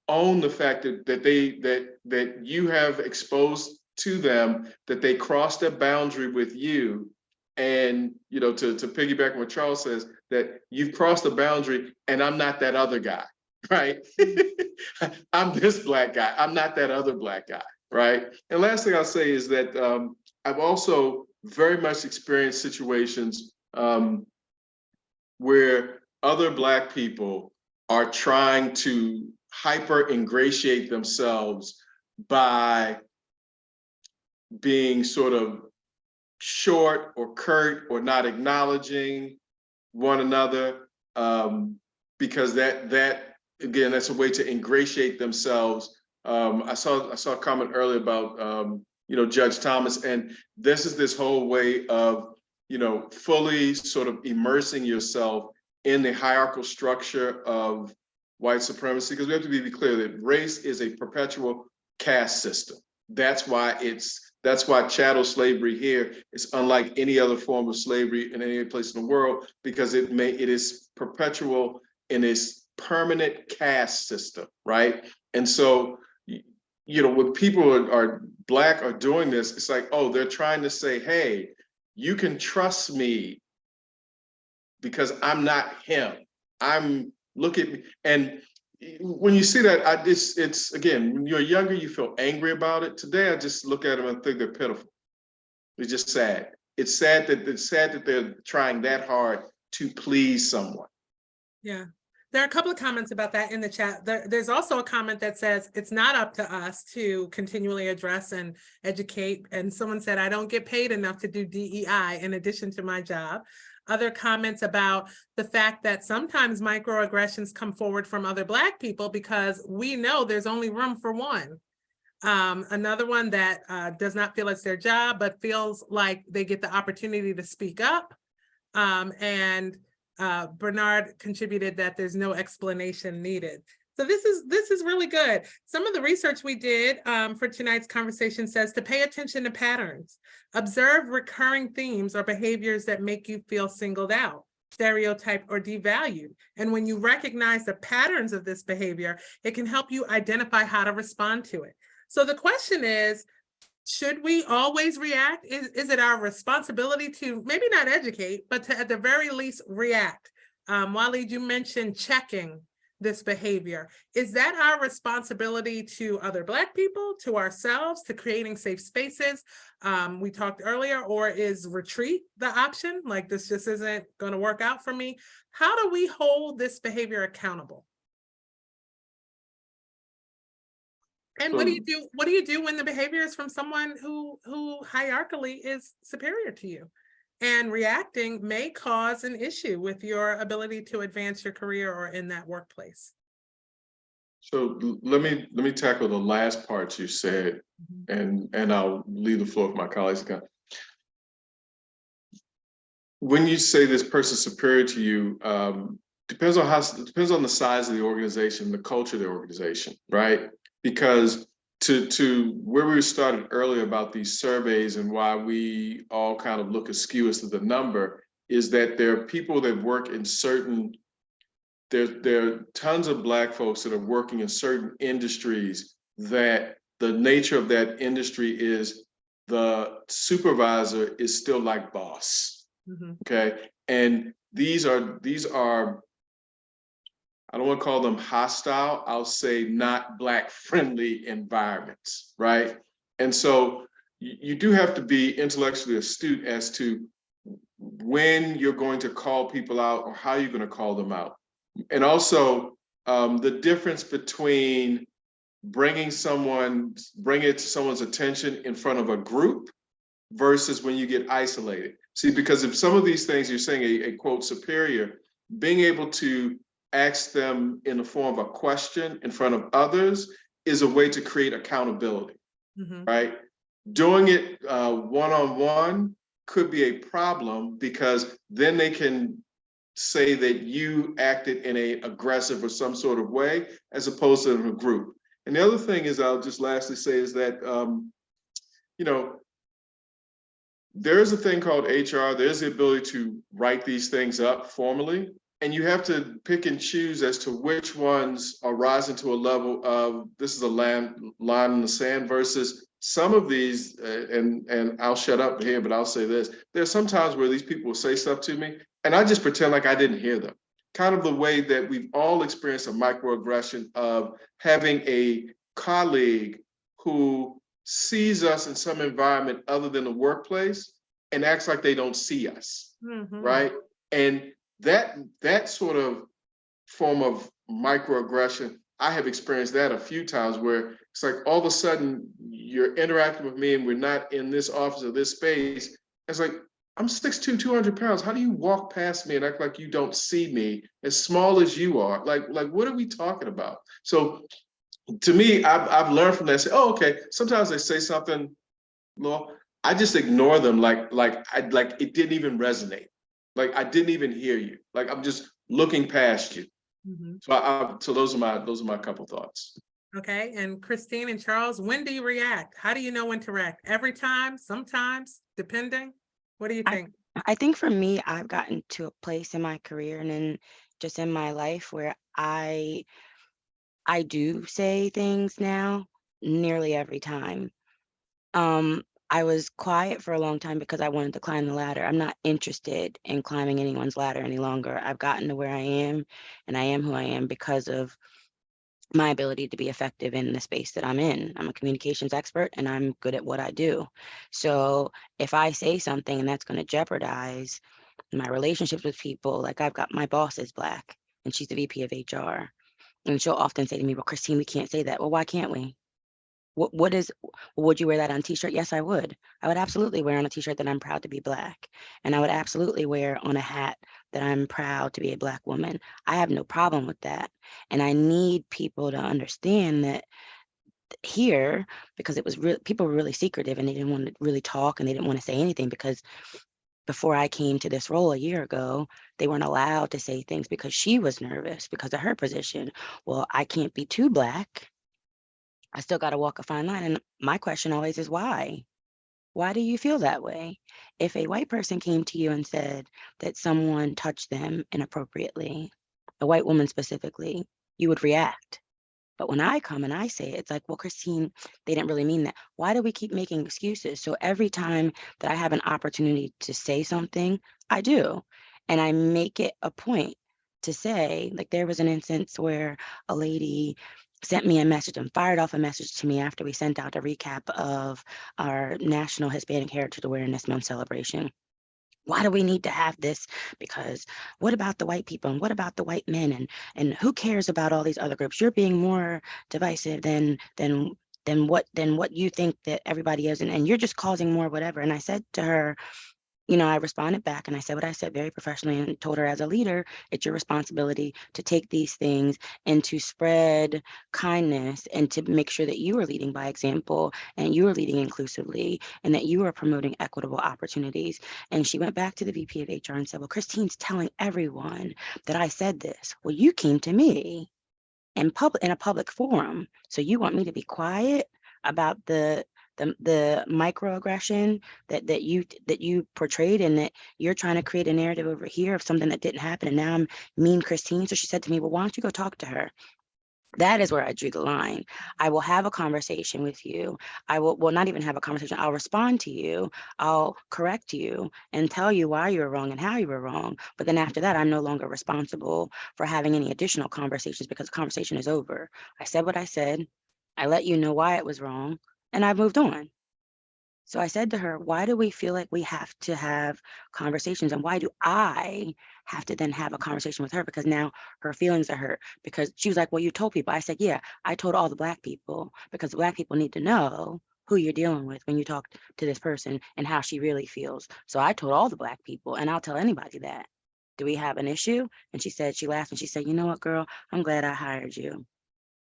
own the fact that you have exposed to them that they crossed a boundary with you. And, you know, to piggyback on what Charles says, that you've crossed the boundary and I'm not that other guy, right? I'm this Black guy. I'm not that other Black guy, right? And last thing I'll say is that I've also very much experienced situations where other Black people are trying to hyper ingratiate themselves by being sort of short or curt or not acknowledging one another, because that again, that's a way to ingratiate themselves. I saw a comment earlier about you know, Judge Thomas, and this whole way of, you know, fully sort of immersing yourself in the hierarchical structure of white supremacy, because we have to be clear that race is a perpetual caste system, That's why chattel slavery here is unlike any other form of slavery in any place in the world, because it is perpetual in its permanent caste system, right? And so, when people are Black are doing this, it's like, oh, they're trying to say, hey, you can trust me because I'm not him. Look at me. And when you see that, it's again, when you're younger, you feel angry about it. Today, I just look at them and think they're pitiful. It's just sad. It's sad that they're trying that hard to please someone. Yeah. There are a couple of comments about that in the chat. There's also a comment that says it's not up to us to continually address and educate. And someone said, I don't get paid enough to do DEI in addition to my job. Other comments about the fact that sometimes microaggressions come forward from other Black people because we know there's only room for one. Another one that does not feel it's their job, but feels like they get the opportunity to speak up. Bernard contributed that there's no explanation needed. So this is really good. Some of the research we did for tonight's conversation says to pay attention to patterns, observe recurring themes or behaviors that make you feel singled out, stereotyped, or devalued. And when you recognize the patterns of this behavior, it can help you identify how to respond to it. So the question is, should we always react? Is it our responsibility to maybe not educate, but to at the very least react? Waleed, you mentioned checking this behavior. Is that our responsibility to other Black people, to ourselves, to creating safe spaces? We talked earlier, or is retreat the option? Like, this just isn't going to work out for me. How do we hold this behavior accountable? And what do you do? What do you do when the behavior is from someone who hierarchically is superior to you? And reacting may cause an issue with your ability to advance your career or in that workplace. So let me tackle the last part you said, and I'll leave the floor for my colleagues. When you say this person's superior to you, depends on the size of the organization, the culture of the organization, right? Because to where we started earlier about these surveys and why we all kind of look askew as to the number, is that there are people that work in there are tons of Black folks that are working in certain industries that the nature of that industry is the supervisor is still like boss. Okay. And these are I don't want to call them hostile, I'll say not Black friendly environments, right? And so you do have to be intellectually astute as to when you're going to call people out or how you're going to call them out. And also the difference between bringing it to someone's attention in front of a group versus when you get isolated. See, because if some of these things you're saying a quote superior, being able to ask them in the form of a question in front of others is a way to create accountability, right? Doing it one-on-one could be a problem because then they can say that you acted in an aggressive or some sort of way as opposed to in a group. And the other thing is, I'll just lastly say is that, there's a thing called HR. There's the ability to write these things up formally. And you have to pick and choose as to which ones are rising to a level of this is a line in the sand versus some of these, and I'll shut up here, but I'll say this. There's some times where these people will say stuff to me and I just pretend like I didn't hear them. Kind of the way that we've all experienced a microaggression of having a colleague who sees us in some environment other than the workplace and acts like they don't see us, right? And that sort of form of microaggression, I have experienced that a few times where it's like all of a sudden you're interacting with me and we're not in this office or this space. It's like, I'm 6'2", 200 pounds. How do you walk past me and act like you don't see me as small as you are? Like what are we talking about? So to me, I've learned from that. Say, oh, okay. Sometimes they say something, well, I just ignore them like it didn't even resonate. Like I didn't even hear you. Like I'm just looking past you. So those are my couple thoughts. Okay, and Christine and Charles, when do you react? How do you know when to react? Every time, sometimes, depending? What do you I think? I think for me, I've gotten to a place in my career and then just in my life where I do say things now nearly every time. Um, I was quiet for a long time because I wanted to climb the ladder. I'm not interested in climbing anyone's ladder any longer. I've gotten to where I am, and I am who I am because of my ability to be effective in the space that I'm in. I'm a communications expert and I'm good at what I do. So if I say something and that's going to jeopardize my relationships with people, like I've got my boss is Black and she's the VP of HR. And she'll often say to me, well, Christine, we can't say that. Well, why can't we? What is, would you wear that on a t-shirt? Yes, I would. I would absolutely wear on a t-shirt that I'm proud to be Black. And I would absolutely wear on a hat that I'm proud to be a Black woman. I have no problem with that. And I need people to understand that here, because it was people were really secretive and they didn't want to really talk and they didn't want to say anything because before I came to this role a year ago, they weren't allowed to say things because she was nervous because of her position. Well, I can't be too Black. I still got to walk a fine line. And my question always is why? Why do you feel that way? If a white person came to you and said that someone touched them inappropriately, a white woman specifically, you would react. But when I come and I say it, it's like, well, Christine, they didn't really mean that. Why do we keep making excuses? So every time that I have an opportunity to say something, I do. And I make it a point to say, like there was an instance where a lady sent me a message and fired off a message to me after we sent out a recap of our National Hispanic Heritage Awareness Month celebration. Why do we need to have this? Because what about the white people and what about the white men and who cares about all these other groups? You're being more divisive than what you think that everybody is, and you're just causing more whatever. And I said to her, you know, I responded back and I said what I said very professionally and told her as a leader, it's your responsibility to take these things and to spread kindness and to make sure that you are leading by example and you are leading inclusively and that you are promoting equitable opportunities. And she went back to the VP of HR and said, well, Christine's telling everyone that I said this. Well, you came to me in a public forum. So you want me to be quiet about the microaggression that you portrayed and that you're trying to create a narrative over here of something that didn't happen and now I'm mean Christine. So she said to me, well, why don't you go talk to her? That is where I drew the line. I will have a conversation with you. I will, well, not even have a conversation. I'll respond to you. I'll correct you and tell you why you were wrong and how you were wrong. But then after that, I'm no longer responsible for having any additional conversations because the conversation is over. I said what I said. I let you know why it was wrong and I moved on. So I said to her, why do we feel like we have to have conversations? And why do I have to then have a conversation with her? Because now her feelings are hurt. Because she was like, well, you told people. I said, yeah, I told all the Black people because the Black people need to know who you're dealing with when you talk to this person and how she really feels. So I told all the Black people, and I'll tell anybody that. Do we have an issue? And she said, she laughed and she said, you know what, girl, I'm glad I hired you.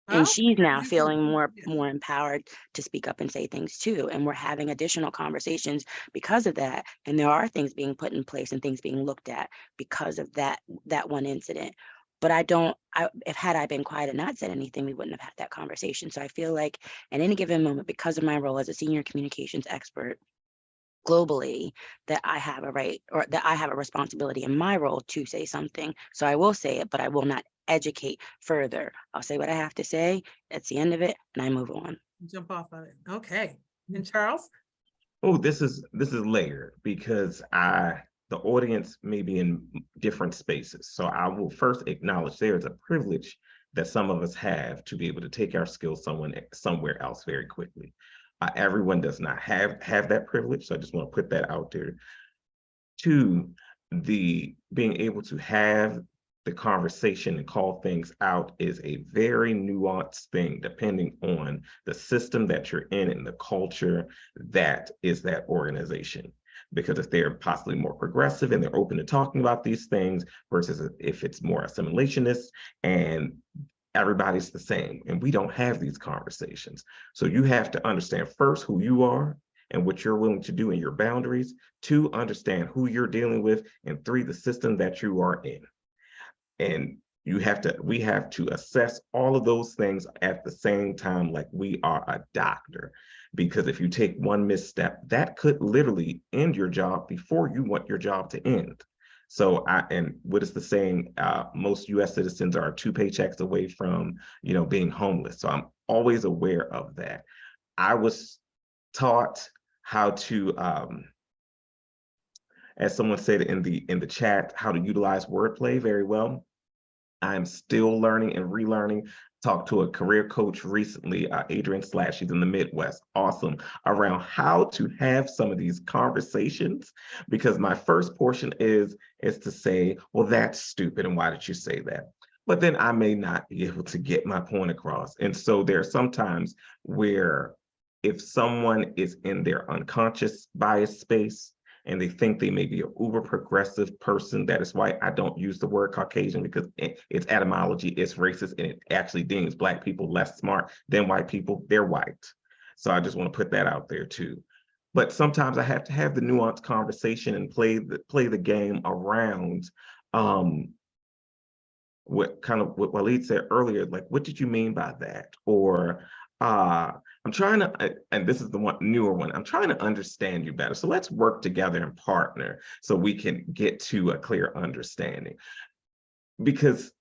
And Oh, she's now you can- feeling more yeah. more empowered to speak up and say things too. And we're having additional conversations because of that. And there are things being put in place and things being looked at because of that one incident. But if had I been quiet and not said anything, we wouldn't have had that conversation. So I feel like at any given moment, because of my role as a senior communications expert globally, that I have a right or that I have a responsibility in my role to say something. So I will say it, but I will not educate further. I'll say what I have to say. That's the end of it, and I move on. Jump off of it. Okay. And Charles? Oh, this is layered because the audience may be in different spaces. So I will first acknowledge there is a privilege that some of us have to be able to take our skills somewhere else very quickly. Everyone does not have that privilege, so I just want to put that out there. Two, the being able to have the conversation and call things out is a very nuanced thing depending on the system that you're in and the culture that is that organization. Because if they're possibly more progressive and they're open to talking about these things versus if it's more assimilationist and everybody's the same and we don't have these conversations. So you have to understand first who you are and what you're willing to do in your boundaries. Two, understand who you're dealing with, and three, the system that you are in. And we have to assess all of those things at the same time, like we are a doctor. Because if you take one misstep, that could literally end your job before you want your job to end. So and what is the saying? Most US citizens are 2 paychecks away from, being homeless. So I'm always aware of that. I was taught how to, as someone said in the chat, how to utilize wordplay very well. I'm still learning and relearning. Talked to a career coach recently, Adrian Slash, she's in the Midwest, awesome, around how to have some of these conversations, because my first portion is to say, well, that's stupid, and why did you say that? But then I may not be able to get my point across. And so there are some times where if someone is in their unconscious bias space, and they think they may be an uber progressive person. That is why I don't use the word Caucasian, because it's etymology, it's racist, and it actually deems Black people less smart than white people. They're white. So I just want to put that out there too. But sometimes I have to have the nuanced conversation and play the game around what Waleed said earlier, like, what did you mean by that? Or I'm trying to, and this is the newer one, I'm trying to understand you better. So let's work together and partner so we can get to a clear understanding. Because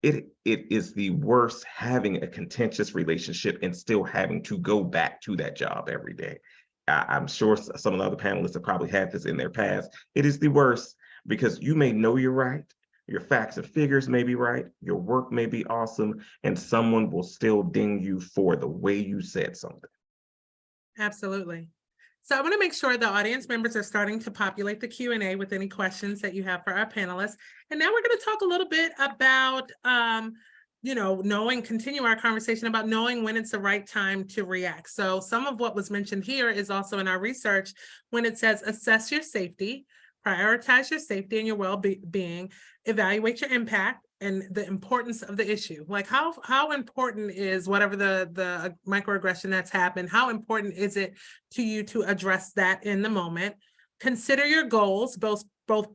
it is the worst having a contentious relationship and still having to go back to that job every day. I'm sure some of the other panelists have probably had this in their past. It is the worst, because you may know you're right, your facts and figures may be right, your work may be awesome, and someone will still ding you for the way you said something. Absolutely. So I want to make sure the audience members are starting to populate the Q&A with any questions that you have for our panelists. And now we're going to talk a little bit about, continue our conversation about knowing when it's the right time to react. So some of what was mentioned here is also in our research when it says assess your safety, prioritize your safety and your well-being, evaluate your impact and the importance of the issue. Like how important is whatever the microaggression that's happened, how important is it to you to address that in the moment? Consider your goals, both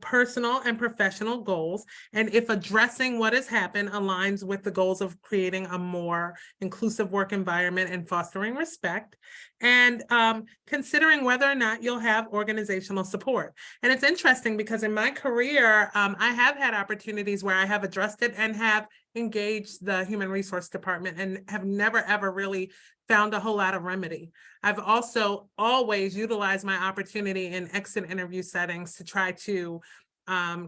personal and professional goals, and if addressing what has happened aligns with the goals of creating a more inclusive work environment and fostering respect, and considering whether or not you'll have organizational support. And it's interesting because in my career, I have had opportunities where I have addressed it and have engaged the human resource department and have never, ever really found a whole lot of remedy. I've also always utilized my opportunity in exit interview settings to try to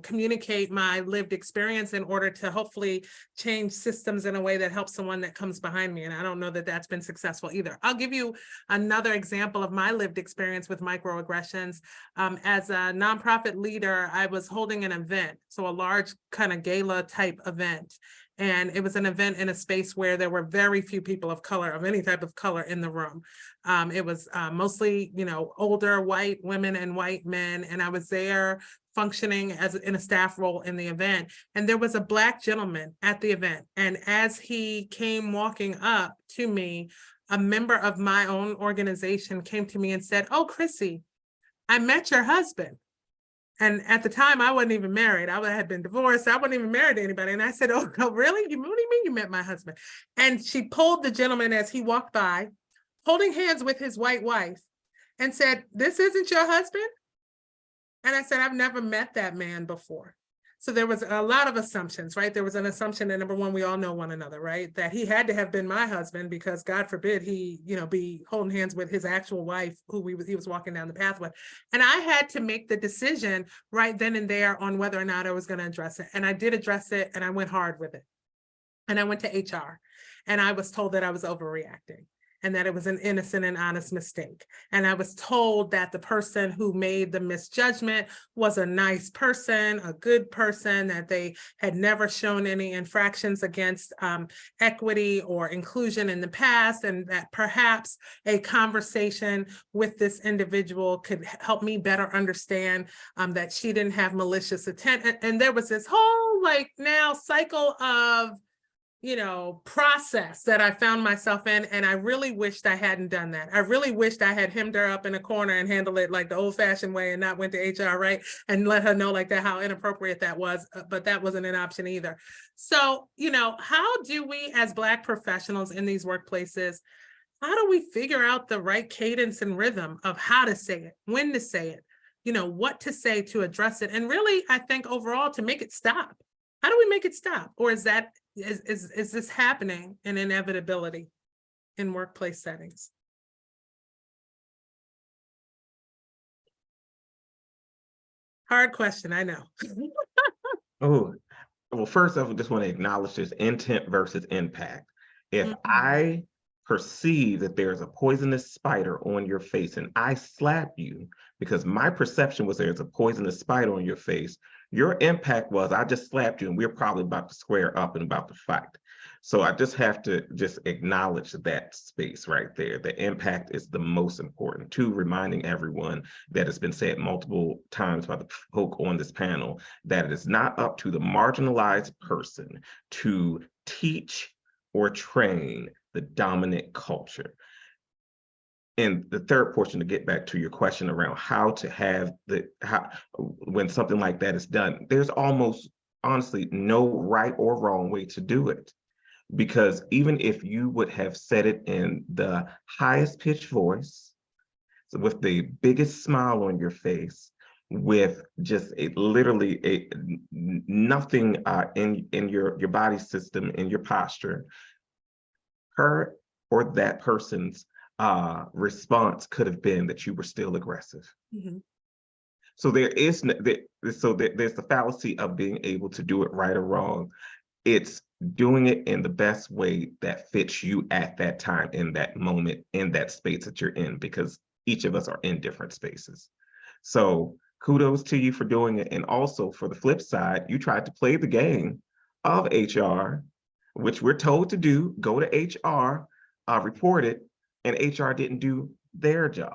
communicate my lived experience in order to hopefully change systems in a way that helps someone that comes behind me. And I don't know that that's been successful either. I'll give you another example of my lived experience with microaggressions. As a nonprofit leader, I was holding an event, so a large kind of gala type event. And it was an event in a space where there were very few people of color, of any type of color in the room. It was mostly, older white women and white men. And I was there functioning as in a staff role in the event. And there was a Black gentleman at the event. And as he came walking up to me, a member of my own organization came to me and said, "Oh, Chrissy, I met your husband." And at the time, I wasn't even married. I had been divorced. I wasn't even married to anybody. And I said, "Oh, no, really? What do you mean you met my husband?" And she pulled the gentleman as he walked by, holding hands with his white wife, and said, "This isn't your husband?" And I said, "I've never met that man before." So there was a lot of assumptions, right? There was an assumption that, number one, we all know one another, right? That he had to have been my husband because God forbid he, be holding hands with his actual wife who he was walking down the path with. And I had to make the decision right then and there on whether or not I was going to address it. And I did address it, and I went hard with it. And I went to HR, and I was told that I was overreacting, and that it was an innocent and honest mistake. And I was told that the person who made the misjudgment was a nice person, a good person, that they had never shown any infractions against equity or inclusion in the past, and that perhaps a conversation with this individual could help me better understand that she didn't have malicious intent. And there was this whole cycle of process that I found myself in. And I really wished I hadn't done that. I really wished I had hemmed her up in a corner and handled it like the old fashioned way and not went to HR, right? And let her know like that, how inappropriate that was, but that wasn't an option either. So, how do we as Black professionals in these workplaces, how do we figure out the right cadence and rhythm of how to say it, when to say it, what to say to address it? And really, I think overall to make it stop. How do we make it stop? Or is this happening in inevitability in workplace settings? Hard question, I know. Oh, well, first off, I just want to acknowledge this intent versus impact. If I perceive that there's a poisonous spider on your face and I slap you because my perception was there's a poisonous spider on your face, your impact was I just slapped you and we're probably about to square up and about to fight. So I just have to just acknowledge that space right there. The impact is the most important. Two, reminding everyone that it's been said multiple times by the folk on this panel, that it is not up to the marginalized person to teach or train the dominant culture. And the third portion, to get back to your question around how to have when something like that is done, there's almost honestly no right or wrong way to do it. Because even if you would have said it in the highest pitched voice, so with the biggest smile on your face, with just literally nothing in your body system, in your posture, her or that person's response could have been that you were still aggressive. Mm-hmm. So there's the fallacy of being able to do it right or wrong. It's doing it in the best way that fits you at that time, in that moment, in that space that you're in, because each of us are in different spaces. So kudos to you for doing it. And also for the flip side, you tried to play the game of HR, which we're told to do, go to HR, report it, and HR didn't do their job.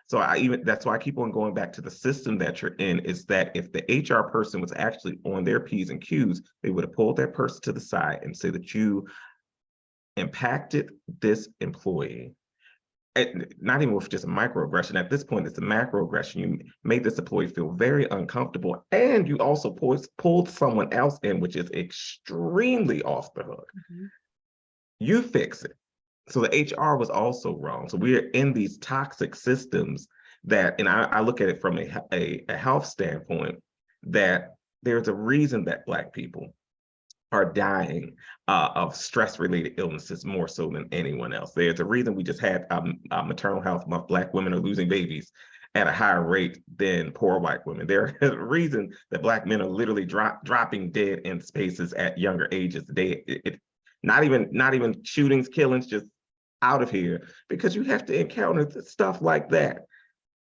So that's why I keep on going back to the system that you're in, is that if the HR person was actually on their P's and Q's, they would have pulled that person to the side and say that you impacted this employee. And not even with just a microaggression. At this point, it's a macroaggression. You made this employee feel very uncomfortable, and you also pulled someone else in, which is extremely off the hook. Mm-hmm. You fix it. So the HR was also wrong. So we're in these toxic systems that, and I look at it from a health standpoint, that there's a reason that Black people are dying of stress-related illnesses more so than anyone else. There's a reason we just had maternal health month. Black women are losing babies at a higher rate than poor white women. There's a reason that Black men are literally dropping dead in spaces at younger ages. Not even shootings, killings, just out of here, because you have to encounter stuff like that.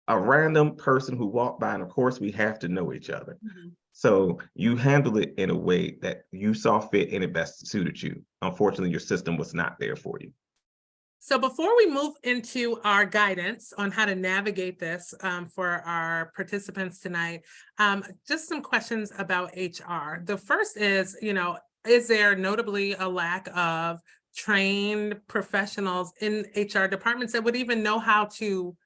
A random person who walked by, and of course we have to know each other. Mm-hmm. So you handle it in a way that you saw fit and it best suited you. Unfortunately, your system was not there for you. So before we move into our guidance on how to navigate this for our participants tonight, just some questions about HR. The first is, is there notably a lack of trained professionals in HR departments that would even know how to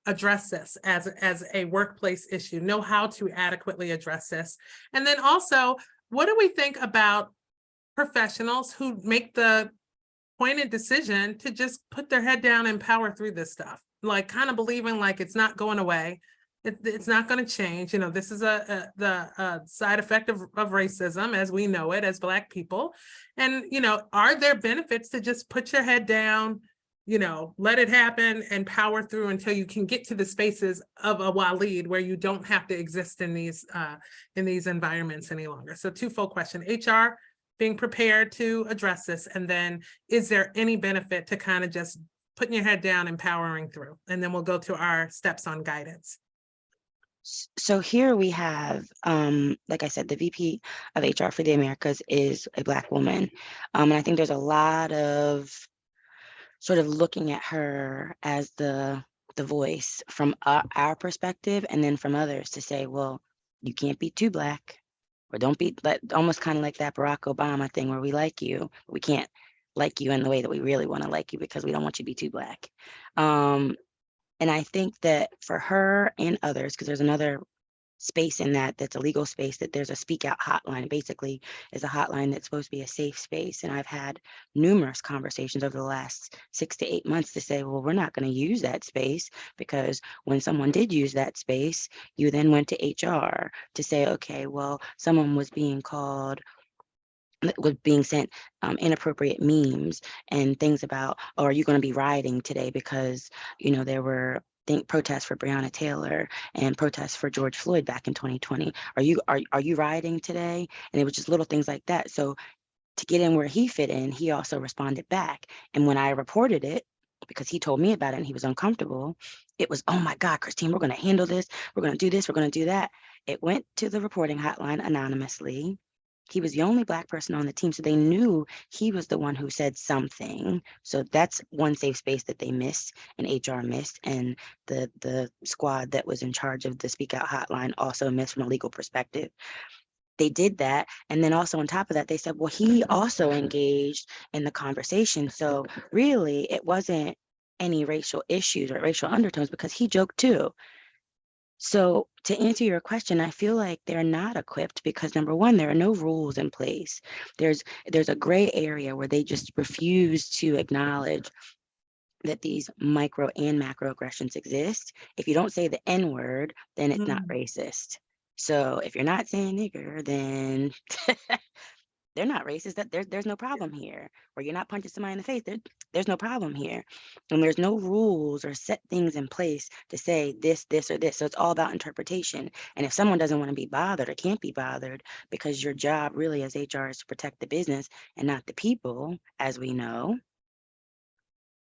address this as a workplace issue, know how to adequately address this? And then also, what do we think about professionals who make the pointed decision to just put their head down and power through this stuff, like kind of believing like it's not going away, it's not going to change? This is the side effect of racism as we know it as Black people. And, are there benefits to just put your head down, let it happen and power through until you can get to the spaces of a Waleed where you don't have to exist in these environments any longer? So twofold question: HR being prepared to address this, and then is there any benefit to kind of just putting your head down and powering through? And then we'll go to our steps on guidance. So here we have, like I said, the VP of HR for the Americas is a Black woman. And I think there's a lot of sort of looking at her as the voice from our perspective, and then from others to say, well, you can't be too Black, or don't be almost kind of like that Barack Obama thing where we like you, but we can't like you in the way that we really want to like you because we don't want you to be too black. And I think that for her and others, because there's another space in that's a legal space, that there's a speak out hotline. Basically is a hotline that's supposed to be a safe space. And I've had numerous conversations over the last 6 to 8 months to say, well, we're not going to use that space, because when someone did use that space, you then went to HR to say, okay, well, someone was being sent inappropriate memes and things about, oh, are you going to be rioting today because, there were protests for Breonna Taylor and protests for George Floyd back in 2020. Are you rioting today? And it was just little things like that. So to get in where he fit in, he also responded back. And when I reported it, because he told me about it and he was uncomfortable, it was, oh my God, Christine, we're going to handle this. We're going to do this. We're going to do that. It went to the reporting hotline anonymously. He was the only Black person on the team, so they knew he was the one who said something. So that's one safe space that they missed and HR missed. And the squad that was in charge of the Speak Out hotline also missed from a legal perspective. They did that. And then also on top of that, they said, well, he also engaged in the conversation. So really, it wasn't any racial issues or racial undertones because he joked too. So to answer your question, I feel like they're not equipped because, number one, there are no rules in place. There's a gray area where they just refuse to acknowledge that these micro and macroaggressions exist. If you don't say the N word, then it's not racist. So if you're not saying nigger, then they're not racist. That there's no problem here. Or you're not punching somebody in the face, there's no problem here. And there's no rules or set things in place to say this, or this. So it's all about interpretation. And if someone doesn't want to be bothered or can't be bothered, because your job really as HR is to protect the business and not the people, as we know,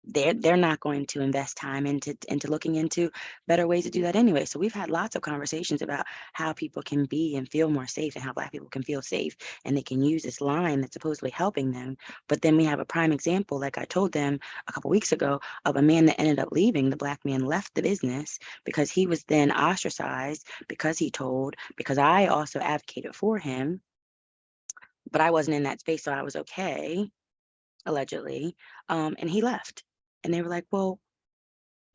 they're not going to invest time into looking into better ways to do that anyway. So we've had lots of conversations about how people can be and feel more safe, and how Black people can feel safe, and they can use this line that's supposedly helping them. But then we have a prime example, like I told them a couple weeks ago, of a man that ended up leaving. The Black man left the business because he was then ostracized because I also advocated for him, but I wasn't in that space, so I was okay, allegedly, and he left. And they were like, well,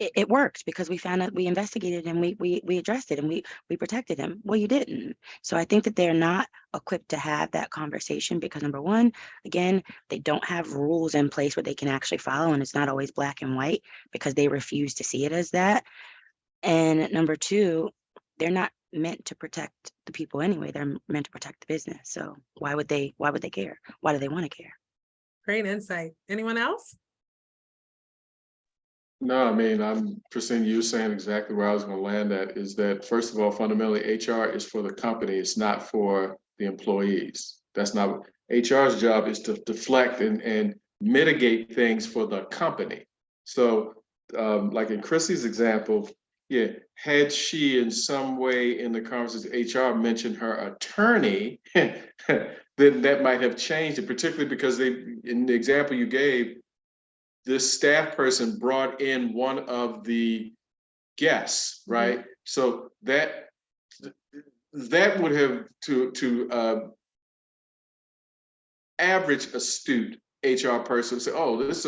it worked because we found out, we investigated, and we addressed it, and we protected him. Well, you didn't. So I think that they're not equipped to have that conversation because, number one, again, they don't have rules in place where they can actually follow, and it's not always black and white because they refuse to see it as that. And number two, they're not meant to protect the people anyway. They're meant to protect the business. So why would they care? Why do they want to care? Great insight. Anyone else? No, I mean, Christine, you saying exactly where I was going to land at, is that, first of all, fundamentally, HR is for the company. It's not for the employees. That's not, HR's job is to deflect and mitigate things for the company. So like in Chrissy's example, yeah, had she in some way in the conversation, HR mentioned her attorney, then that might have changed it, particularly because in the example you gave, this staff person brought in one of the guests, right? So that would have to average astute HR person say, oh, there's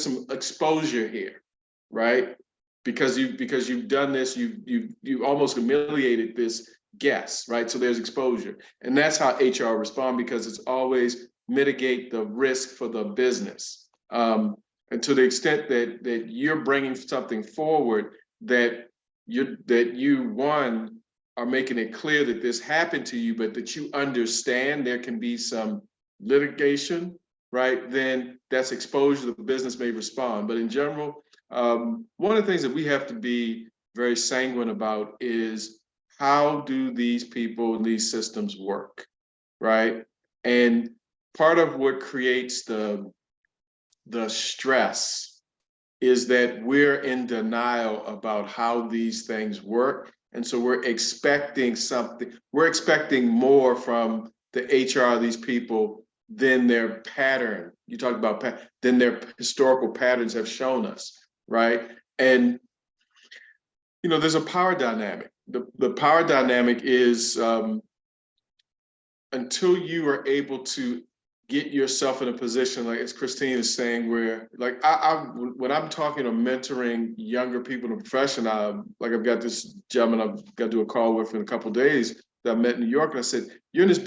some exposure here, right? Because you've done this, you almost humiliated this guest, right? So there's exposure, and that's how HR respond, because it's always mitigate the risk for the business. And to the extent that you're bringing something forward that you one are making it clear that this happened to you, but that you understand there can be some litigation, right? Then that's exposure. The business may respond. But in general, one of the things that we have to be very sanguine about is, how do these people and these systems work, right? And part of what creates the stress is that we're in denial about how these things work. And so we're expecting more from the HR of these people than their pattern. You talk about than their historical patterns have shown us, right? And there's a power dynamic. The power dynamic is until you are able to get yourself in a position, like as Christine is saying, where like when I'm talking or mentoring younger people in the profession, like I've got this gentleman I've got to do a call with in a couple of days that I met in New York, and I said, you're in this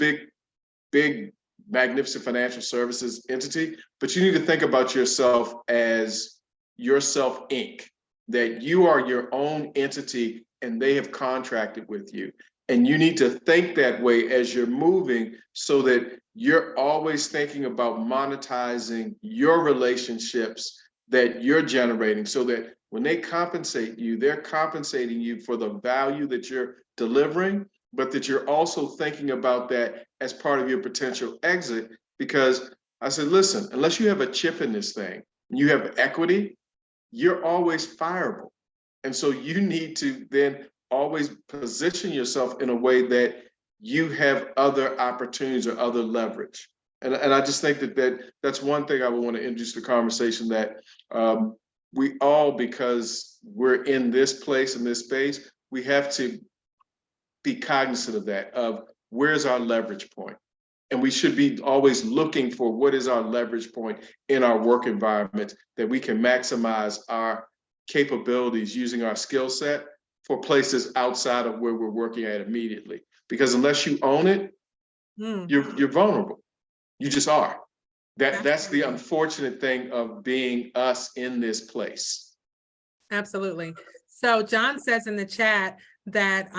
big, magnificent financial services entity, but you need to think about yourself as yourself Inc., that you are your own entity and they have contracted with you. And you need to think that way as you're moving so that you're always thinking about monetizing your relationships that you're generating, so that when they compensate you, they're compensating you for the value that you're delivering, but that you're also thinking about that as part of your potential exit. Because I said, listen, unless you have a chip in this thing, you have equity, you're always fireable. And so you need to then always position yourself in a way that you have other opportunities or other leverage. And I just think that's one thing I would want to introduce to the conversation, that we all, because we're in this place, in this space, we have to be cognizant of that, of where's our leverage point. And we should be always looking for what is our leverage point in our work environment, that we can maximize our capabilities using our skill set for places outside of where we're working at immediately. Because unless you own it, you're vulnerable. You just are. That's the unfortunate thing of being us in this place. Absolutely. So John says in the chat that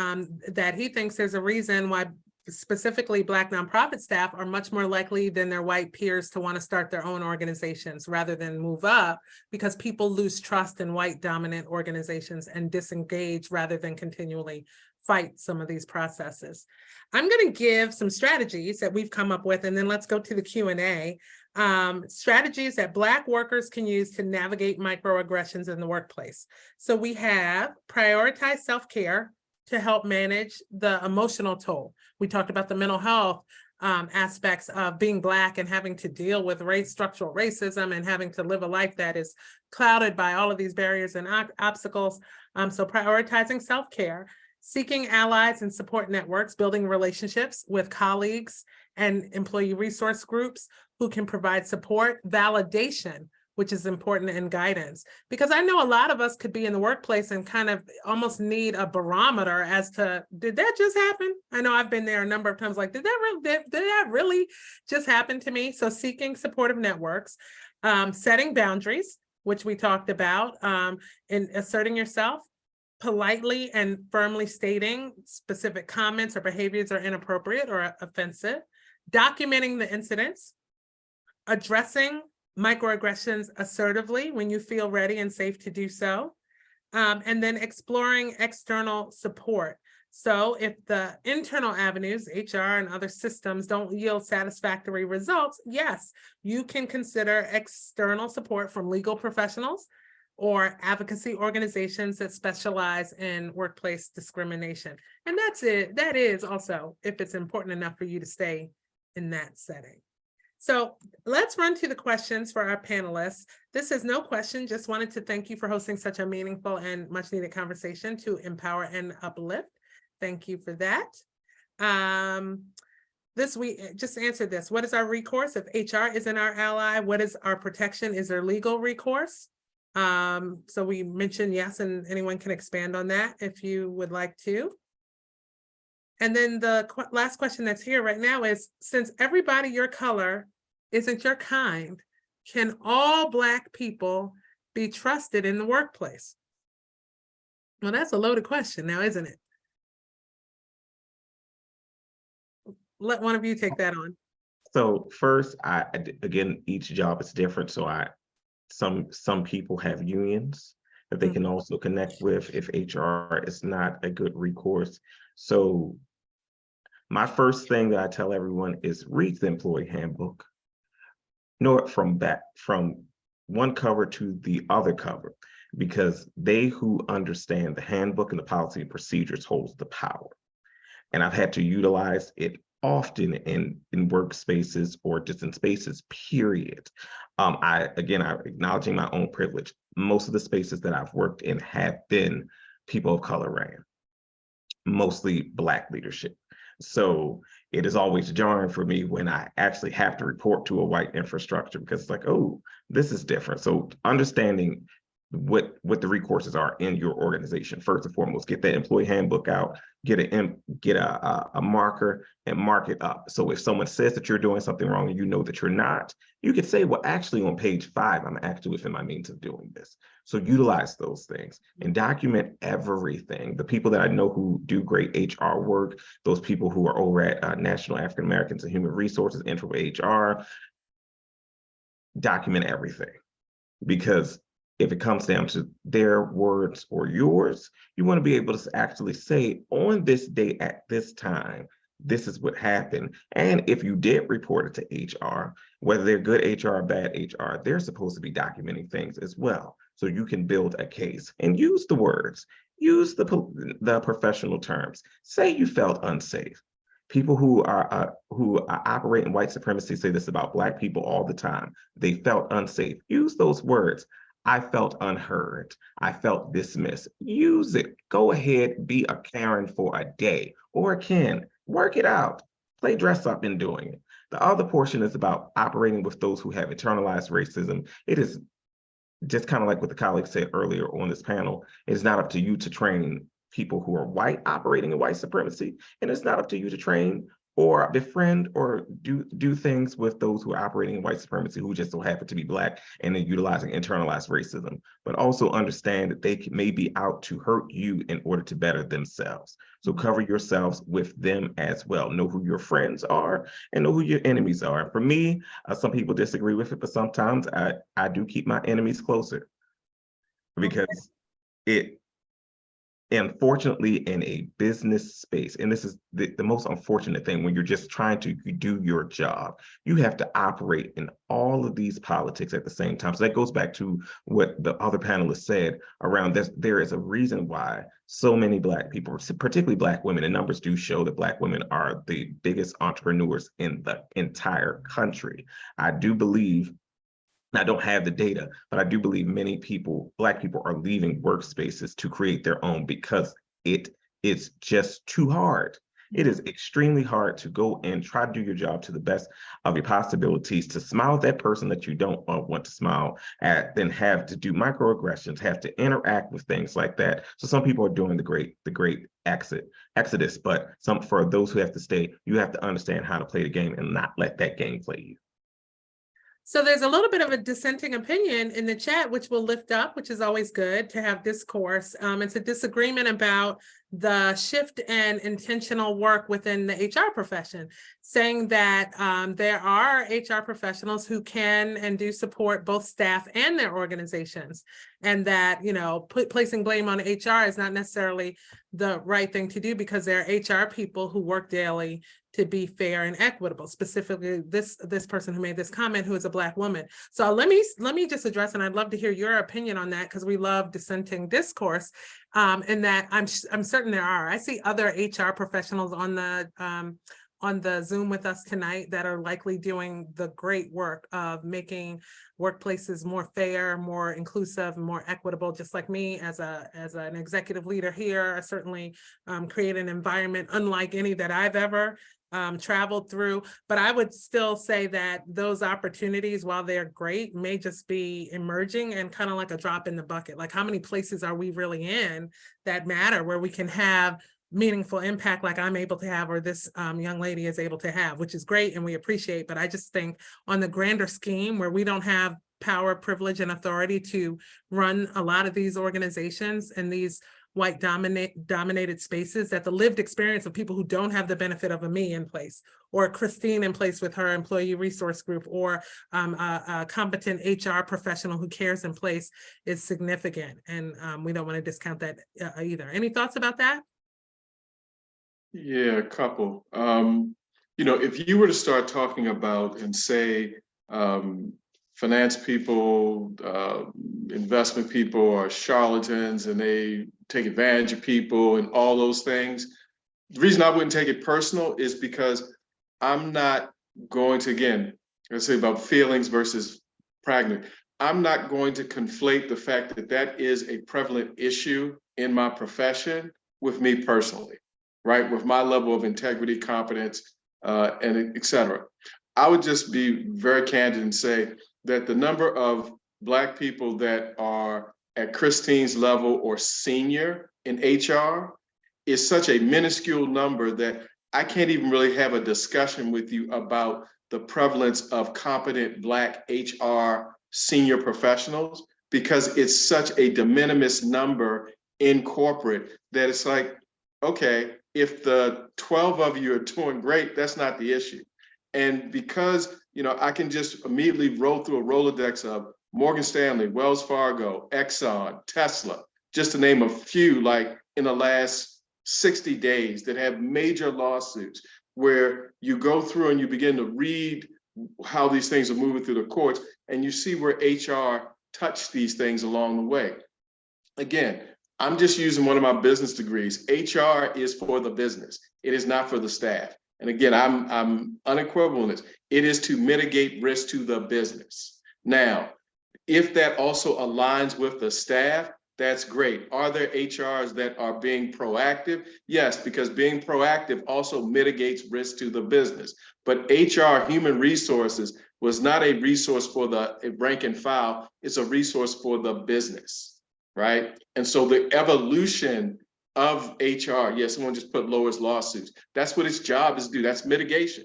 that he thinks there's a reason why specifically Black nonprofit staff are much more likely than their white peers to want to start their own organizations rather than move up, because people lose trust in white dominant organizations and disengage rather than continually fight some of these processes. I'm going to give some strategies that we've come up with, and then let's go to the Q&A. Strategies that Black workers can use to navigate microaggressions in the workplace. So we have prioritize self-care to help manage the emotional toll. We talked about the mental health aspects of being Black and having to deal with structural racism and having to live a life that is clouded by all of these barriers and obstacles. So prioritizing self-care, seeking allies and support networks, building relationships with colleagues and employee resource groups who can provide support, validation, which is important, and guidance. Because I know a lot of us could be in the workplace and kind of almost need a barometer as to, did that just happen? I know I've been there a number of times, like, did that really just happen to me? So seeking supportive networks, setting boundaries, which we talked about, in asserting yourself, politely and firmly stating specific comments or behaviors are inappropriate or offensive, documenting the incidents, addressing microaggressions assertively when you feel ready and safe to do so, and then exploring external support. So if the internal avenues, HR and other systems, don't yield satisfactory results, yes, you can consider external support from legal professionals or advocacy organizations that specialize in workplace discrimination. And that's it. That is also if it's important enough for you to stay in that setting. So let's run to the questions for our panelists. This is no question, just wanted to thank you for hosting such a meaningful and much needed conversation to empower and uplift. Thank you for that. We just answered this. What is our recourse if HR isn't our ally? What is our protection? Is there legal recourse? So we mentioned yes, and anyone can expand on that if you would like to. And then the last question that's here right now is, since everybody your color isn't your kind, can all Black people be trusted in the workplace? Well, that's a loaded question now, isn't it? Let one of you take that on. So first, again, each job is different. So some people have unions that they can also connect with if HR is not a good recourse. So my first thing that I tell everyone is read the employee handbook. Know it from one cover to the other cover, because they who understand the handbook and the policy and procedures holds the power. And I've had to utilize it often in workspaces or just in spaces, period. I'm acknowledging my own privilege. Most of the spaces that I've worked in have been people of color ran, mostly Black leadership. So it is always jarring for me when I actually have to report to a white infrastructure, because it's like, oh, this is different. So understanding what the recourses are in your organization, first and foremost, get that employee handbook out, get a marker and mark it up. So if someone says that you're doing something wrong and you know that you're not, you could say, well, actually on page 5, I'm actually within my means of doing this. So utilize those things and document everything. The people that I know who do great HR work, those people who are over at National African Americans and Human Resources, Intro HR, document everything. Because if it comes down to their words or yours, you want to be able to actually say, on this day at this time, this is what happened. And if you did report it to HR, whether they're good HR or bad HR, they're supposed to be documenting things as well. So you can build a case and use the words, use the professional terms. Say you felt unsafe. People who operate in white supremacy say this about Black people all the time. They felt unsafe. Use those words. I felt unheard. I felt dismissed. Use it. Go ahead, be a Karen for a day or a Ken. Work it out. Play dress up in doing it. The other portion is about operating with those who have internalized racism. It is just kind of like what the colleague said earlier on this panel. It's not up to you to train people who are white operating in white supremacy, and it's not up to you to train or befriend or do things with those who are operating in white supremacy who just so happen to be Black and then utilizing internalized racism, but also understand that they may be out to hurt you in order to better themselves. So cover yourselves with them as well. Know who your friends are and know who your enemies are. And for me, some people disagree with it, but sometimes I do keep my enemies closer, because unfortunately, in a business space, and this is the most unfortunate thing, when you're just trying to do your job, you have to operate in all of these politics at the same time. So that goes back to what the other panelists said around this. There is a reason why so many Black people, particularly Black women, and numbers do show that Black women are the biggest entrepreneurs in the entire country. I do believe, I don't have the data, but I do believe many people, Black people, are leaving workspaces to create their own because it is just too hard. It is extremely hard to go and try to do your job to the best of your possibilities, to smile at that person that you don't want to smile at, then have to do microaggressions, have to interact with things like that. So some people are doing the great exodus, but for those who have to stay, you have to understand how to play the game and not let that game play you. So there's a little bit of a dissenting opinion in the chat, which we'll lift up, which is always good to have discourse. It's a disagreement about the shift and intentional work within the HR profession, saying that there are HR professionals who can and do support both staff and their organizations, and that, you know, placing blame on HR is not necessarily the right thing to do, because there are HR people who work daily to be fair and equitable. Specifically, this person who made this comment, who is a Black woman. So let me just address, and I'd love to hear your opinion on that, because we love dissenting discourse. And that I'm certain there are. I see other HR professionals on the Zoom with us tonight that are likely doing the great work of making workplaces more fair, more inclusive, more equitable. Just like me as an executive leader here, I certainly create an environment unlike any that I've ever traveled through. But I would still say that those opportunities, while they're great, may just be emerging and kind of like a drop in the bucket. Like, how many places are we really in that matter, where we can have meaningful impact like I'm able to have, or this young lady is able to have, which is great and we appreciate. But I just think on the grander scheme, where we don't have power, privilege, and authority to run a lot of these organizations and these white dominated spaces, that the lived experience of people who don't have the benefit of a me in place, or a Christine in place with her employee resource group, or a competent HR professional who cares in place, is significant. And we don't want to discount that either. Any thoughts about that? Yeah, a couple. You know, if you were to start talking about and say finance people, investment people are charlatans and they take advantage of people and all those things, the reason I wouldn't take it personal is because I'm not going to, again, let's say about feelings versus pragmatic. I'm not going to conflate the fact that that is a prevalent issue in my profession with me personally. right? With my level of integrity, competence, and et cetera. I would just be very candid and say that the number of Black people that are at Christine's level or senior in HR is such a minuscule number that I can't even really have a discussion with you about the prevalence of competent Black HR senior professionals, because it's such a de minimis number in corporate that it's like, okay, if the 12 of you are doing great, that's not the issue. And because, I can just immediately roll through a Rolodex of Morgan Stanley, Wells Fargo, Exxon, Tesla, just to name a few, like in the last 60 days that have major lawsuits, where you go through and you begin to read how these things are moving through the courts, and you see where HR touched these things along the way. Again, I'm just using one of my business degrees. HR is for the business. It is not for the staff. And again, I'm unequivocal in this. It is to mitigate risk to the business. Now, if that also aligns with the staff, that's great. Are there HRs that are being proactive? Yes, because being proactive also mitigates risk to the business. But HR, human resources, was not a resource for the rank and file. It's a resource for the business, right? And so the evolution of HR, yes, someone just put lowers lawsuits. That's what its job is to do. That's mitigation.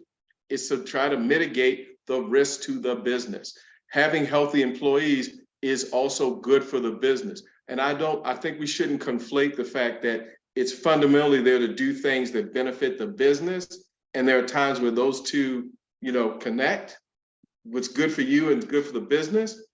It's to try to mitigate the risk to the business. Having healthy employees is also good for the business. And I think we shouldn't conflate the fact that it's fundamentally there to do things that benefit the business. And there are times where those two, connect. What's good for you and good for the business.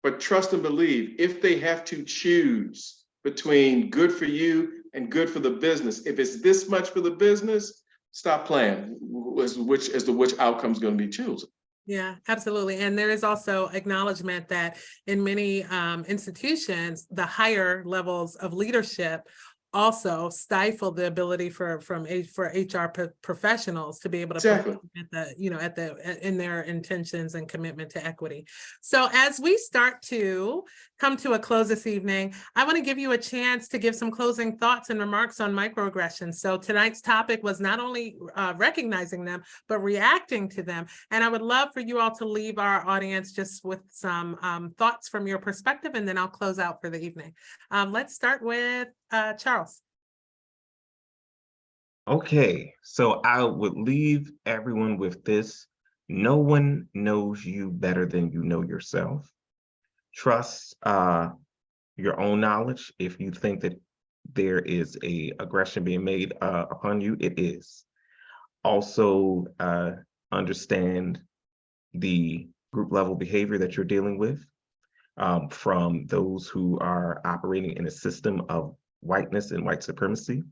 But trust and believe, if they have to choose between good for you and good for the business, if it's this much for the business, stop playing as to which outcome is going to be chosen. Yeah, absolutely. And there is also acknowledgement that in many institutions, the higher levels of leadership also stifle the ability for HR professionals to be able to Exactly. in their intentions and commitment to equity. So as we start to come to a close this evening, I want to give you a chance to give some closing thoughts and remarks on microaggressions. So tonight's topic was not only recognizing them, but reacting to them. And I would love for you all to leave our audience just with some thoughts from your perspective, and then I'll close out for the evening. Let's start with Charles. Okay, so I would leave everyone with this. No one knows you better than you know yourself. Trust your own knowledge. If you think that there is a aggression being made upon you, it is. Also, understand the group level behavior that you're dealing with from those who are operating in a system of whiteness and white supremacy.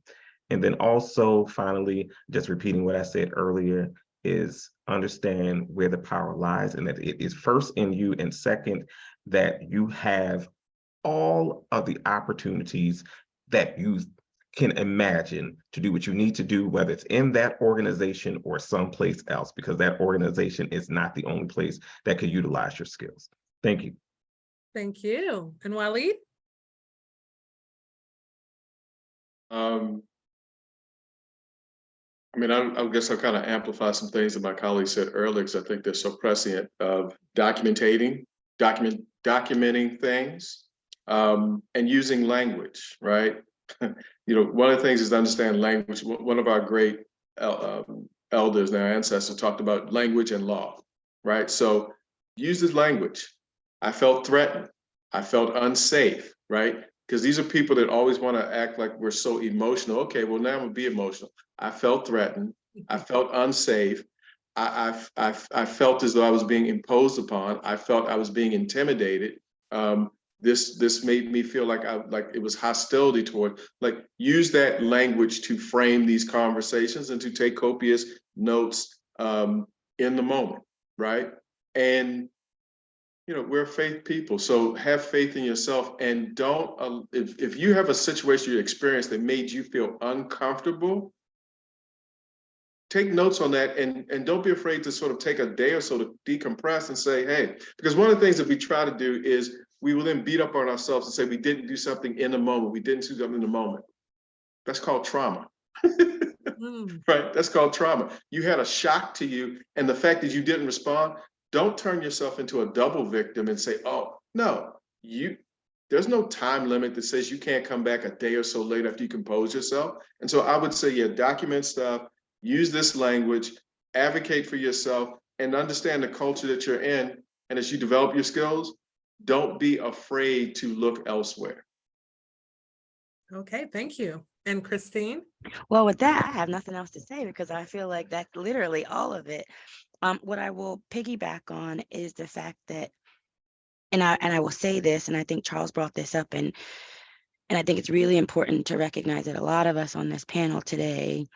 And then also, finally, just repeating what I said earlier, is understand where the power lies, and that it is first in you, and second, that you have all of the opportunities that you can imagine to do what you need to do, whether it's in that organization or someplace else, because that organization is not the only place that could utilize your skills. Thank you. Thank you. And Waleed? I guess I'll kind of amplify some things that my colleague said earlier, because I think they're so prescient, of documenting things, and using language, right? One of the things is to understand language. One of our great elders, our ancestors, talked about language and law, right? So use this language. I felt threatened. I felt unsafe, right? Because these are people that always want to act like we're so emotional. Okay, well, now I'm gonna be emotional. I felt threatened. I felt unsafe. I felt as though I was being imposed upon. I felt I was being intimidated. This made me feel like it was hostility toward. Like, use that language to frame these conversations and to take copious notes in the moment, right? And we're faith people, so have faith in yourself, and don't, if you have a situation you experienced that made you feel uncomfortable, take notes on that, and don't be afraid to sort of take a day or so to decompress and say, hey, because one of the things that we try to do is we will then beat up on ourselves and say we didn't do something in the moment, we didn't do something in the moment. That's called trauma. Mm. Right? That's called trauma. You had a shock to you, and the fact that you didn't respond, don't turn yourself into a double victim and say, oh, no, there's no time limit that says you can't come back a day or so later after you compose yourself. And so I would say, yeah, document stuff, use this language, advocate for yourself, and understand the culture that you're in. And as you develop your skills, don't be afraid to look elsewhere. Okay, thank you. And Christine? Well, with that, I have nothing else to say because I feel like that's literally all of it. What I will piggyback on is the fact that, and I will say this, and I think Charles brought this up, and I think it's really important to recognize that a lot of us on this panel today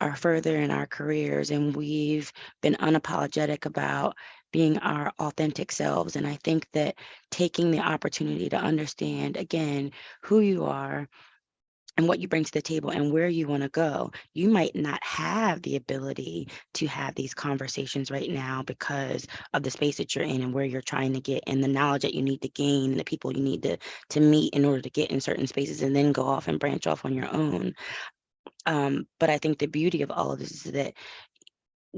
are further in our careers, and we've been unapologetic about being our authentic selves. And I think that taking the opportunity to understand, again, who you are and what you bring to the table and where you want to go. You might not have the ability to have these conversations right now because of the space that you're in and where you're trying to get and the knowledge that you need to gain and the people you need to meet in order to get in certain spaces and then go off and branch off on your own. But I think the beauty of all of this is that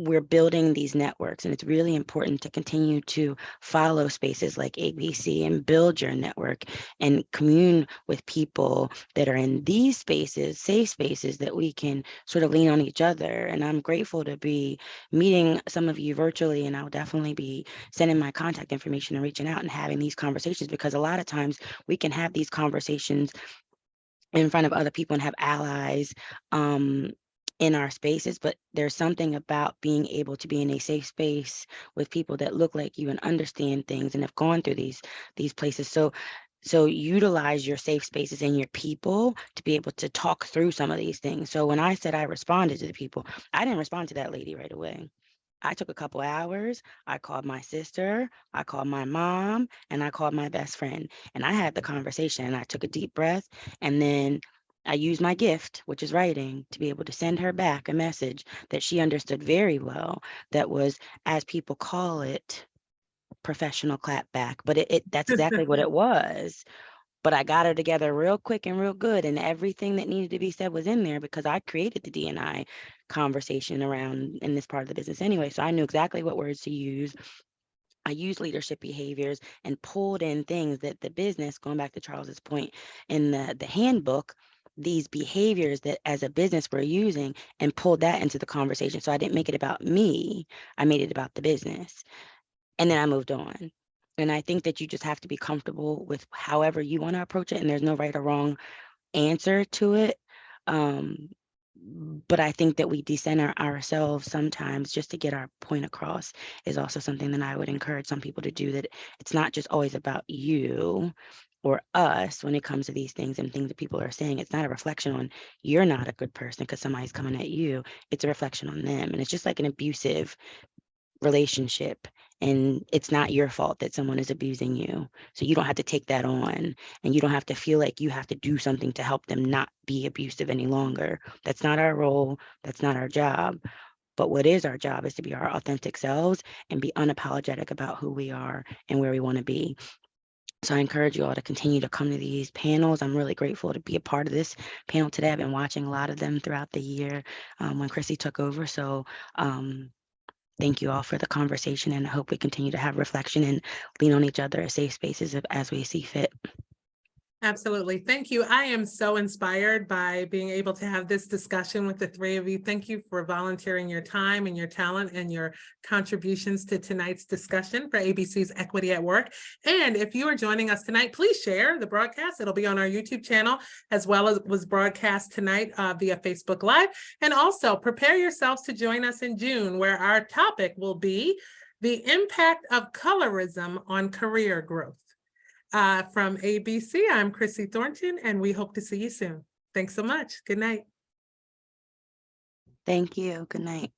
we're building these networks, and it's really important to continue to follow spaces like ABC and build your network and commune with people that are in these spaces, safe spaces that we can sort of lean on each other. And I'm grateful to be meeting some of you virtually, and I'll definitely be sending my contact information and reaching out and having these conversations, because a lot of times we can have these conversations in front of other people and have allies in our spaces, but there's something about being able to be in a safe space with people that look like you and understand things and have gone through these places. So utilize your safe spaces and your people to be able to talk through some of these things. So when I said I responded to the people, I didn't respond to that lady right away. I took a couple hours. I called my sister, I called my mom, and I called my best friend. And I had the conversation, and I took a deep breath, and then I used my gift, which is writing, to be able to send her back a message that she understood very well, that was, as people call it, professional clapback. But that's exactly what it was. But I got her together real quick and real good, and everything that needed to be said was in there because I created the D&I conversation around in this part of the business anyway. So I knew exactly what words to use. I used leadership behaviors and pulled in things that the business, going back to Charles's point in the handbook, these behaviors that as a business we're using, and pulled that into the conversation. So I didn't make it about me, I made it about the business. And then I moved on. And I think that you just have to be comfortable with however you want to approach it. And there's no right or wrong answer to it. But I think that we decenter ourselves sometimes just to get our point across is also something that I would encourage some people to do, that it's not just always about you or us when it comes to these things and things that people are saying. It's not a reflection on you're not a good person because somebody's coming at you. It's a reflection on them. And it's just like an abusive relationship, and it's not your fault that someone is abusing you, so you don't have to take that on, and you don't have to feel like you have to do something to help them not be abusive any longer. That's not our role, that's not our job. But what is our job is to be our authentic selves and be unapologetic about who we are and where we want to be. So I encourage you all to continue to come to these panels. I'm really grateful to be a part of this panel today. I've been watching a lot of them throughout the year when Chrissy took over. So thank you all for the conversation, and I hope we continue to have reflection and lean on each other as safe spaces as we see fit. Absolutely. Thank you. I am so inspired by being able to have this discussion with the three of you. Thank you for volunteering your time and your talent and your contributions to tonight's discussion for ABC's Equity at Work. And if you are joining us tonight, please share the broadcast. It'll be on our YouTube channel, as well as was broadcast tonight via Facebook Live. And also prepare yourselves to join us in June, where our topic will be the impact of colorism on career growth. From ABC, I'm Chrissy Thornton, and we hope to see you soon. Thanks so much. Good night. Thank you. Good night.